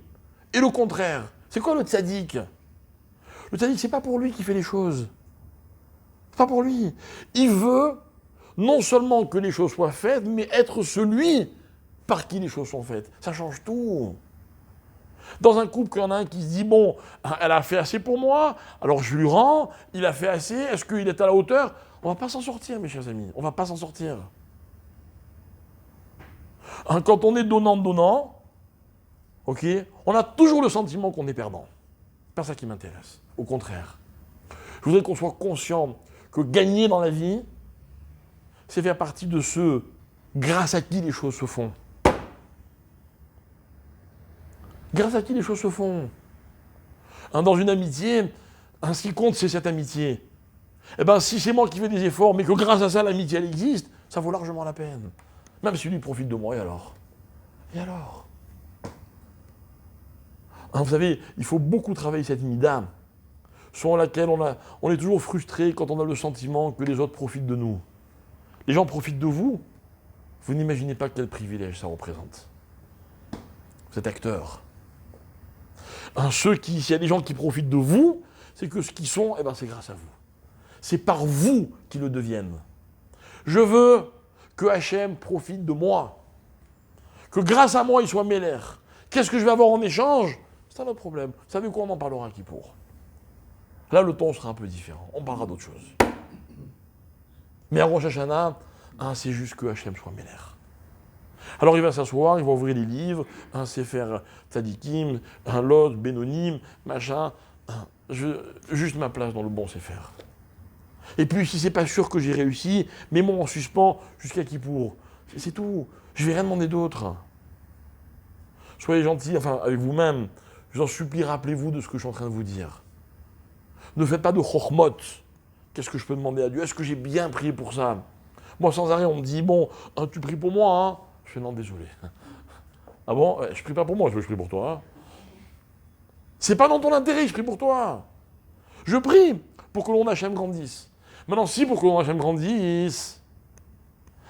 et le contraire. C'est quoi le tzaddik? Le tzaddik, c'est pas pour lui qui fait les choses. C'est pas pour lui. Il veut non seulement que les choses soient faites, mais être celui par qui les choses sont faites. Ça change tout. Dans un couple, il y en a un qui se dit, bon, elle a fait assez pour moi, alors je lui rends, il a fait assez, est-ce qu'il est à la hauteur? On ne va pas s'en sortir, mes chers amis, on ne va pas s'en sortir. Quand on est donnant, ok, on a toujours le sentiment qu'on est perdant. C'est pas ça qui m'intéresse, au contraire. Je voudrais qu'on soit conscient que gagner dans la vie, c'est faire partie de ceux grâce à qui les choses se font. Grâce à qui les choses se font. Dans une amitié, ce qui compte, c'est cette amitié. Eh bien, si c'est moi qui fais des efforts, mais que grâce à ça, l'amitié, elle existe, ça vaut largement la peine. Même si lui profite de moi, et alors? Et alors? Vous savez, il faut beaucoup travailler cette mida, sur laquelle on est toujours frustré quand on a le sentiment que les autres profitent de nous. Les gens profitent de vous, vous n'imaginez pas quel privilège ça représente. Vous êtes acteur. S'il y a des gens qui profitent de vous, c'est que ce qu'ils sont, eh ben, c'est grâce à vous. C'est par vous qu'ils le deviennent. Je veux que Hachem profite de moi. Que grâce à moi, il soit Melech. Qu'est-ce que je vais avoir en échange? C'est un autre problème. Vous savez quoi, on en parlera à Kippour. Là, le ton sera un peu différent. On parlera d'autre chose. Mais à Rosh Hashanah, c'est juste que Hachem soit Melech. Alors il va s'asseoir, il va ouvrir les livres, un Sefer Tzadikim, un Lot, Bénonim, machin, juste ma place dans le bon Sefer. Et puis si c'est pas sûr que j'ai réussi, mets-moi en suspens jusqu'à Kippour. C'est tout, je vais rien demander d'autre. Soyez gentils, avec vous-même, je vous en supplie, rappelez-vous de ce que je suis en train de vous dire. Ne faites pas de chokhmot. Qu'est-ce que je peux demander à Dieu? Est-ce que j'ai bien prié pour ça? Moi sans arrêt on me dit, bon, tu pries pour moi, hein? Je fais non, désolé. Ah bon? Je prie pas pour moi, je prie pour toi. Hein. C'est pas dans ton intérêt, je prie pour toi. Je prie pour que l'on Hachem grandisse. Maintenant, si pour que l'on Hachem grandisse,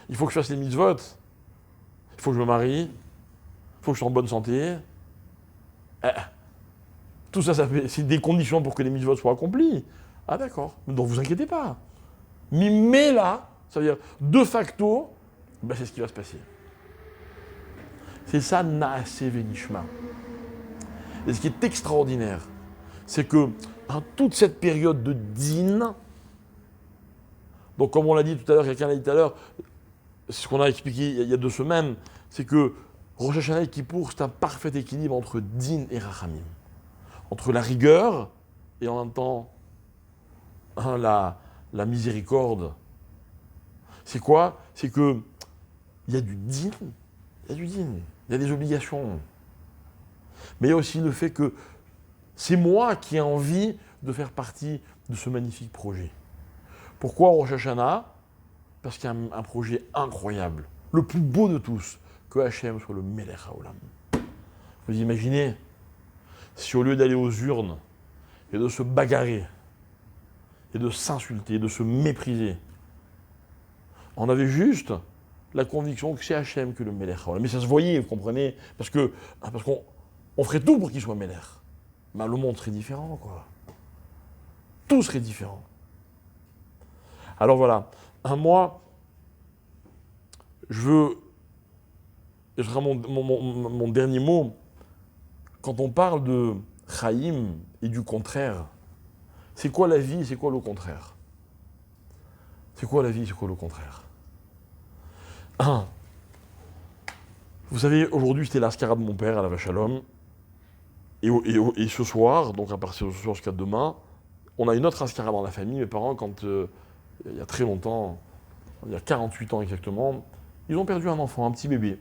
il faut que je fasse les mitzvot. Il faut que je me marie. Il faut que je sois en bonne santé. Tout ça, c'est des conditions pour que les mitzvot soient accomplis. Ah d'accord, donc vous inquiétez pas. Mais là, ça veut dire, de facto, c'est ce qui va se passer. C'est ça, Naasé Venishma. Et ce qui est extraordinaire, c'est que dans toute cette période de din, donc comme on l'a dit tout à l'heure, quelqu'un l'a dit tout à l'heure, ce qu'on a expliqué il y a 2 semaines, c'est que Rosh Hashanah et Kippour, c'est un parfait équilibre entre din et rachamim. Entre la rigueur et en même temps la miséricorde C'est quoi? C'est que il y a du din, il y a des obligations. Mais il y a aussi le fait que c'est moi qui ai envie de faire partie de ce magnifique projet. Pourquoi Rosh Hashanah? Parce qu'il y a un projet incroyable, le plus beau de tous, que Hachem soit le Melech HaOlam. Vous imaginez, si au lieu d'aller aux urnes et de se bagarrer, et de s'insulter, de se mépriser, on avait juste la conviction que c'est Hachem que le Melech HaOlam. Mais ça se voyait, vous comprenez? Parce qu'on ferait tout pour qu'il soit Melech. Mais le monde serait différent, quoi. Tout serait différent. Alors voilà, moi, et ce sera mon dernier mot, quand on parle de Chaim et du contraire, c'est quoi la vie, c'est quoi le contraire? C'est quoi la vie, c'est quoi le contraire? Vous savez, aujourd'hui c'était l'Askara de mon père à la Vache à l'Homme, et ce soir, donc à partir de ce soir jusqu'à demain, on a une autre Askara dans la famille. Mes parents, quand il y a très longtemps, il y a 48 ans exactement, ils ont perdu un enfant, un petit bébé.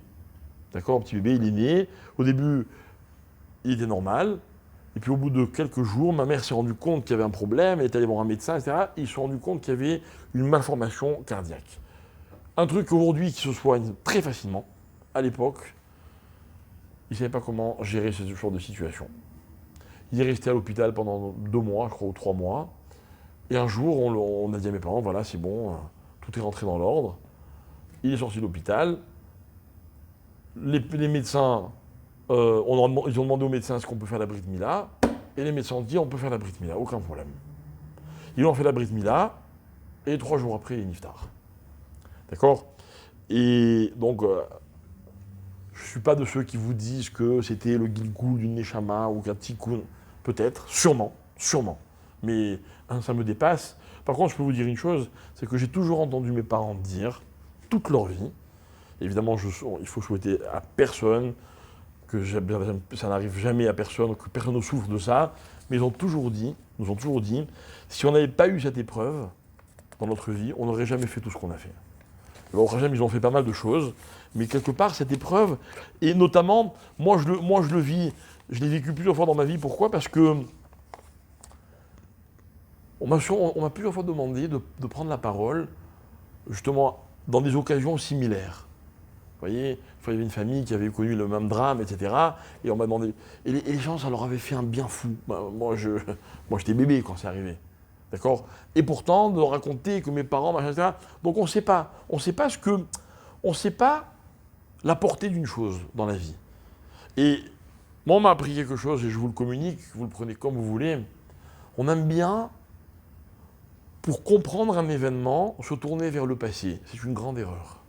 D'accord, un petit bébé, il est né. Au début, il était normal. Et puis au bout de quelques jours, ma mère s'est rendue compte qu'il y avait un problème, elle est allée voir un médecin, etc. Et ils se sont rendus compte qu'il y avait une malformation cardiaque. Un truc aujourd'hui qui se soigne très facilement. À l'époque, ils ne savaient pas comment gérer ce genre de situation. Il est resté à l'hôpital pendant 2 mois, je crois, ou 3 mois. Et un jour, on a dit à mes parents, voilà, c'est bon, tout est rentré dans l'ordre. Il est sorti de l'hôpital. Les médecins, ils ont demandé aux médecins est-ce qu'on peut faire la Brit Mila. Et les médecins ont dit on peut faire la Brit Mila, aucun problème. Ils ont fait la Brit Mila, et 3 jours après, il est niftar. D'accord? Et donc, je ne suis pas de ceux qui vous disent que c'était le Gilgoul d'une Neshama ou qu'un Tikkun. Peut-être, sûrement. Mais ça me dépasse. Par contre, je peux vous dire une chose, c'est que j'ai toujours entendu mes parents dire, toute leur vie, évidemment, il faut souhaiter à personne que ça n'arrive jamais à personne, que personne ne souffre de ça, mais ils nous ont toujours dit, si on n'avait pas eu cette épreuve dans notre vie, on n'aurait jamais fait tout ce qu'on a fait. Au Hachem, ils ont fait pas mal de choses, mais quelque part, cette épreuve, et notamment, moi je le vis, je l'ai vécu plusieurs fois dans ma vie. Pourquoi? Parce que on m'a plusieurs fois demandé de prendre la parole, justement, dans des occasions similaires. Vous voyez, une fois, il y avait une famille qui avait connu le même drame, etc. Et on m'a demandé. Et les gens, ça leur avait fait un bien fou. Moi, j'étais bébé quand c'est arrivé. D'accord? Et pourtant, de raconter que mes parents, machin, etc. Donc on ne sait pas. On ne sait pas la portée d'une chose dans la vie. Et moi, on m'a appris quelque chose, et je vous le communique, vous le prenez comme vous voulez. On aime bien, pour comprendre un événement, se tourner vers le passé. C'est une grande erreur.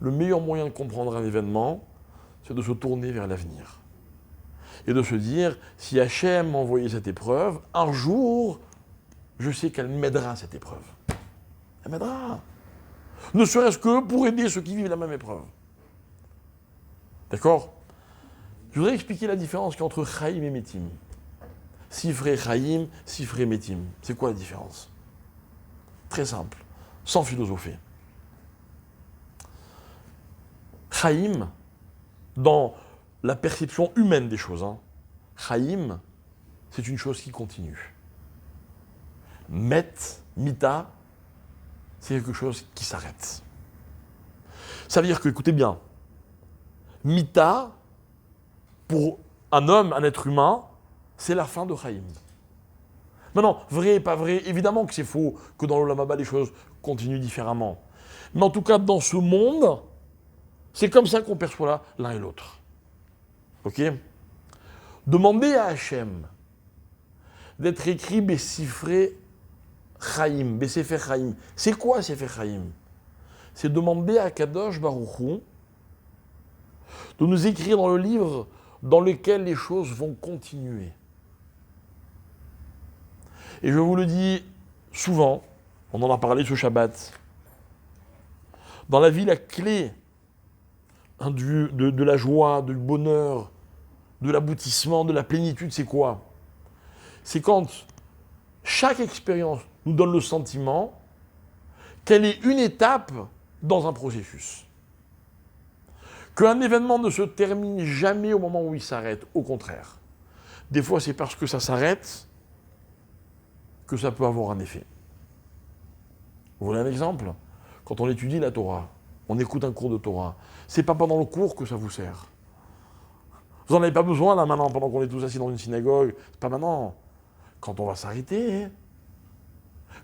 Le meilleur moyen de comprendre un événement, c'est de se tourner vers l'avenir. Et de se dire, si Hachem m'a envoyé cette épreuve, un jour, je sais qu'elle m'aidera, cette épreuve. Elle m'aidera. Ne serait-ce que pour aider ceux qui vivent la même épreuve. D'accord? Je voudrais expliquer la différence qu'il y a entre Chaim et Metim. Sifrei Chaim, Sifrei Metim. C'est quoi la différence? Très simple, sans philosopher. Chaim, dans la perception humaine des choses, Chaim, c'est une chose qui continue. Mita, c'est quelque chose qui s'arrête. Ça veut dire que, écoutez bien, Mita, pour un homme, un être humain, c'est la fin de Chaim. Maintenant, vrai, pas vrai, évidemment que c'est faux, que dans l'Olam Haba, les choses continuent différemment. Mais en tout cas, dans ce monde, c'est comme ça qu'on perçoit l'un et l'autre. Ok? Demandez à Hachem d'être écrit Bessifrei Chaim, Bessefer Chaim. C'est quoi Sefer Chaim? C'est demander à Kadosh Baruch Hu de nous écrire dans le livre dans lequel les choses vont continuer. Et je vous le dis souvent, on en a parlé ce Shabbat, dans la vie, la clé de la joie, du bonheur, de l'aboutissement, de la plénitude, c'est quoi? C'est quand chaque expérience nous donne le sentiment qu'elle est une étape dans un processus. Qu'un événement ne se termine jamais au moment où il s'arrête, au contraire. Des fois, c'est parce que ça s'arrête que ça peut avoir un effet. Vous voulez un exemple? Quand on étudie la Torah, on écoute un cours de Torah, c'est pas pendant le cours que ça vous sert. Vous n'en avez pas besoin là maintenant, pendant qu'on est tous assis dans une synagogue. C'est pas maintenant. Quand on va s'arrêter,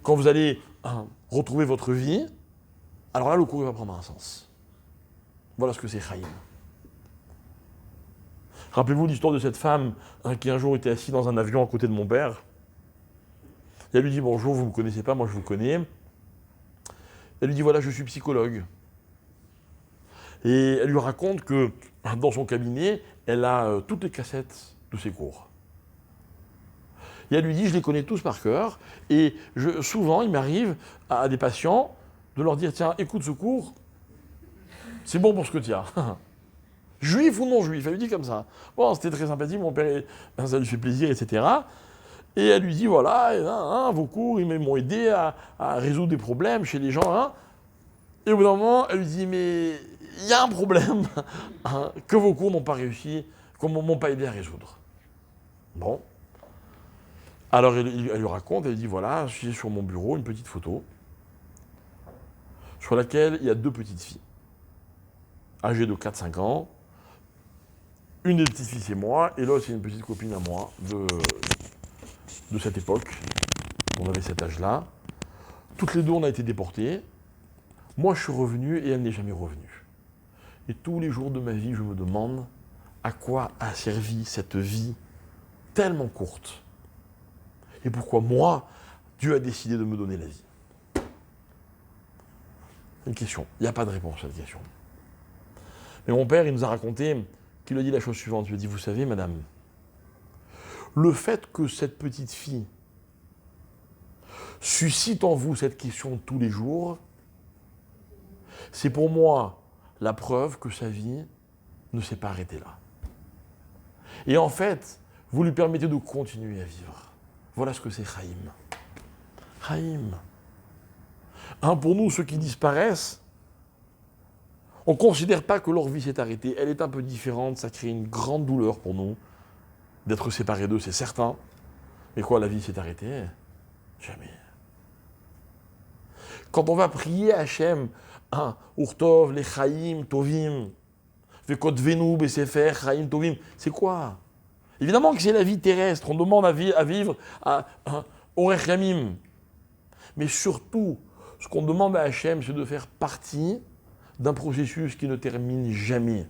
quand vous allez retrouver votre vie, alors là, le cours va prendre un sens. Voilà ce que c'est Chaim. Rappelez-vous l'histoire de cette femme qui un jour était assise dans un avion à côté de mon père. Et elle lui dit « Bonjour, vous ne me connaissez pas, moi je vous connais. » Elle lui dit « Voilà, je suis psychologue. » Et elle lui raconte que dans son cabinet, elle a toutes les cassettes de ses cours. Et elle lui dit « Je les connais tous par cœur. Et souvent, il m'arrive à des patients de leur dire « Tiens, écoute ce cours, c'est bon pour ce que tu as. » Juif ou non juif, elle lui dit comme ça. Bon, c'était très sympathique, mon père, ça lui fait plaisir, etc. Et elle lui dit, voilà, vos cours, ils m'ont aidé à résoudre des problèmes chez les gens. Et au bout d'un moment, elle lui dit, mais il y a un problème que vos cours n'ont pas réussi, qu'on ne m'ont pas aidé à résoudre. Bon. Alors, elle lui raconte, elle lui dit, voilà, j'ai sur mon bureau une petite photo sur laquelle il y a deux petites filles, âgées de 4-5 ans. Une des petites filles, c'est moi, et l'autre, c'est une petite copine à moi de cette époque. On avait cet âge-là. Toutes les deux, on a été déportés. Moi, je suis revenu et elle n'est jamais revenue. Et tous les jours de ma vie, je me demande à quoi a servi cette vie tellement courte. Et pourquoi moi, Dieu a décidé de me donner la vie. Une question. Il n'y a pas de réponse à cette question. Mais mon père, il nous a raconté qu'il a dit la chose suivante. Il lui a dit, vous savez, madame, le fait que cette petite fille suscite en vous cette question tous les jours, c'est pour moi la preuve que sa vie ne s'est pas arrêtée là. Et en fait, vous lui permettez de continuer à vivre. Voilà ce que c'est Chaim. Chaim. Pour nous, ceux qui disparaissent, on ne considère pas que leur vie s'est arrêtée. Elle est un peu différente, ça crée une grande douleur pour nous d'être séparés d'eux, c'est certain. Mais quoi, la vie s'est arrêtée? Jamais. Quand on va prier à Hachem, Urtov, les Chaim, Tovim, Vekotvenu, Besefer, Chaim, Tovim, c'est quoi? Évidemment que c'est la vie terrestre, on demande à vivre à Orech Yamim. Mais surtout, ce qu'on demande à Hachem, c'est de faire partie d'un processus qui ne termine jamais.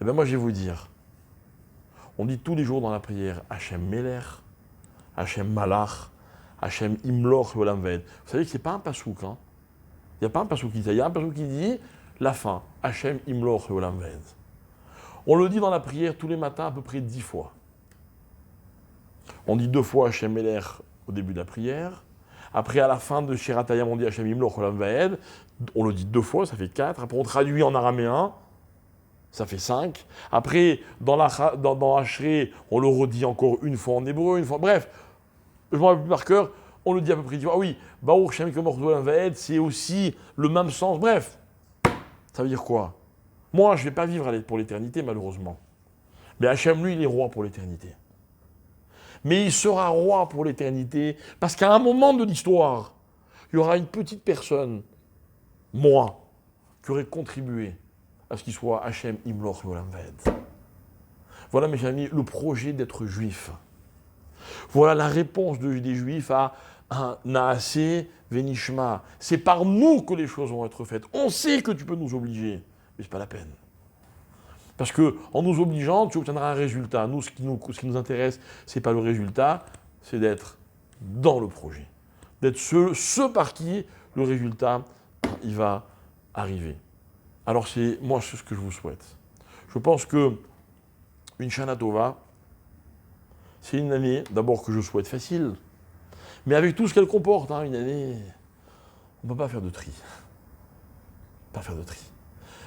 Eh bien moi, je vais vous dire, on dit tous les jours dans la prière Hachem Meler, Hachem Malach, Hachem Imloch Olam Vaed. Vous savez que ce n'est pas un pasouk. Il n'y a pas un pasouk qui dit ça. Il y a un pasouk qui dit la fin. Hachem Imloch Olam Vaed. On le dit dans la prière tous les matins à peu près 10 fois. On dit 2 fois Hachem Meler au début de la prière. Après, à la fin de Shiratayam, on dit Hachem Imloch Olam Vaed. On le dit 2 fois, ça fait 4. Après, on traduit en araméen. Ça fait 5. Après, dans Ashrei, on le redit encore une fois en hébreu, une fois. Bref, je m'en rappelle plus par cœur, on le dit à peu près 10 fois. Ah oui, Baruch Shem Kemor Olam Vaed, c'est aussi le même sens. Bref, ça veut dire quoi? Moi, je ne vais pas vivre pour l'éternité, malheureusement. Mais Hachem, lui, il est roi pour l'éternité. Mais il sera roi pour l'éternité, parce qu'à un moment de l'histoire, il y aura une petite personne, moi, qui aurait contribué à ce qu'il soit Hachem Imloch Olam Vaed. Voilà, mes amis, le projet d'être juif. Voilà la réponse des Juifs à un Naaseh Venishma. C'est par nous que les choses vont être faites. On sait que tu peux nous obliger, mais ce n'est pas la peine. Parce qu'en nous obligeant, tu obtiendras un résultat. Nous, ce qui nous intéresse, ce n'est pas le résultat, c'est d'être dans le projet. D'être ce par qui le résultat, il va arriver. Alors c'est ce que je vous souhaite. Je pense que une Shana Tova, c'est une année, d'abord que je souhaite facile, mais avec tout ce qu'elle comporte, une année, on ne peut pas faire de tri. Pas faire de tri.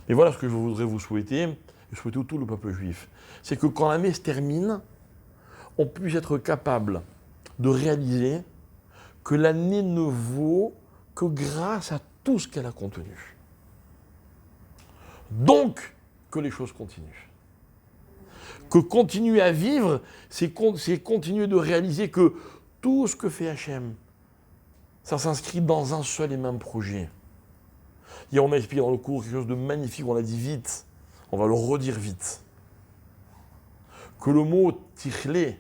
Mais voilà ce que je voudrais vous souhaiter, et souhaiter tout le peuple juif. C'est que quand l'année se termine, on puisse être capable de réaliser que l'année ne vaut que grâce à tout ce qu'elle a contenu. Donc, que les choses continuent. Que continuer à vivre, c'est continuer de réaliser que tout ce que fait Hachem, ça s'inscrit dans un seul et même projet. Hier, on a expliqué dans le cours quelque chose de magnifique, on l'a dit vite, on va le redire vite. Que le mot tichlé,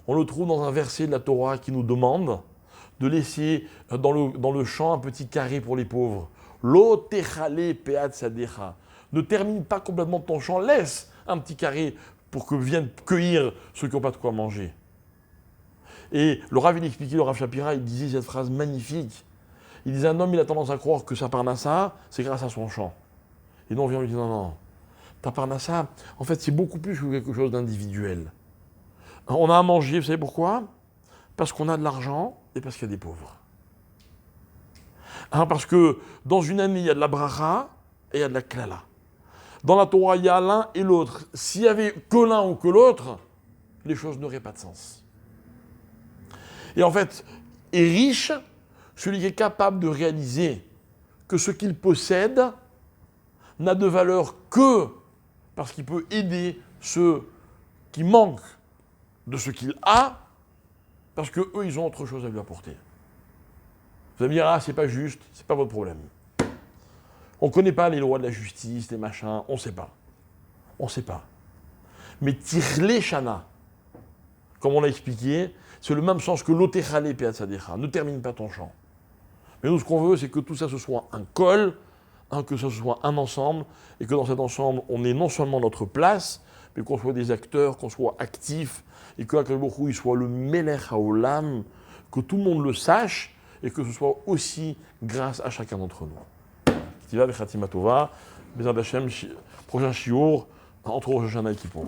on le trouve dans un verset de la Torah qui nous demande de laisser dans le champ un petit carré pour les pauvres. Lo techale peat sadecha. Ne termine pas complètement ton champ, laisse un petit carré pour que viennent cueillir ceux qui n'ont pas de quoi manger. Et le Rav, il expliquait, le Rav Shapira, il disait cette phrase magnifique. Il disait, un homme, il a tendance à croire que sa parnassa, c'est grâce à son champ. Et nous, on vient lui dire, non, ta parnassa, en fait, c'est beaucoup plus que quelque chose d'individuel. On a à manger, vous savez pourquoi ? Parce qu'on a de l'argent et parce qu'il y a des pauvres. Parce que dans une année, il y a de la bracha et il y a de la klala. Dans la Torah, il y a l'un et l'autre. S'il n'y avait que l'un ou que l'autre, les choses n'auraient pas de sens. Et en fait, est riche celui qui est capable de réaliser que ce qu'il possède n'a de valeur que parce qu'il peut aider ceux qui manquent de ce qu'il a, parce qu'eux, ils ont autre chose à lui apporter. Vous allez me dire, c'est pas juste, c'est pas votre problème. On ne connaît pas les lois de la justice, les machins, on ne sait pas. On ne sait pas. Mais tirle shana, comme on l'a expliqué, c'est le même sens que l'otechale peatzadecha. Ne termine pas ton chant. Mais nous, ce qu'on veut, c'est que tout ça, ce soit un col, que ce soit un ensemble, et que dans cet ensemble, on ait non seulement notre place, mais qu'on soit des acteurs, qu'on soit actifs, et que Akadosh Baruch Hu, il soit le Melech Haolam, que tout le monde le sache, et que ce soit aussi grâce à chacun d'entre nous. Ktiva v'chatima tova, Bezrat Hashem, prochain shiur, entre Rosh Hashanah et Kippour.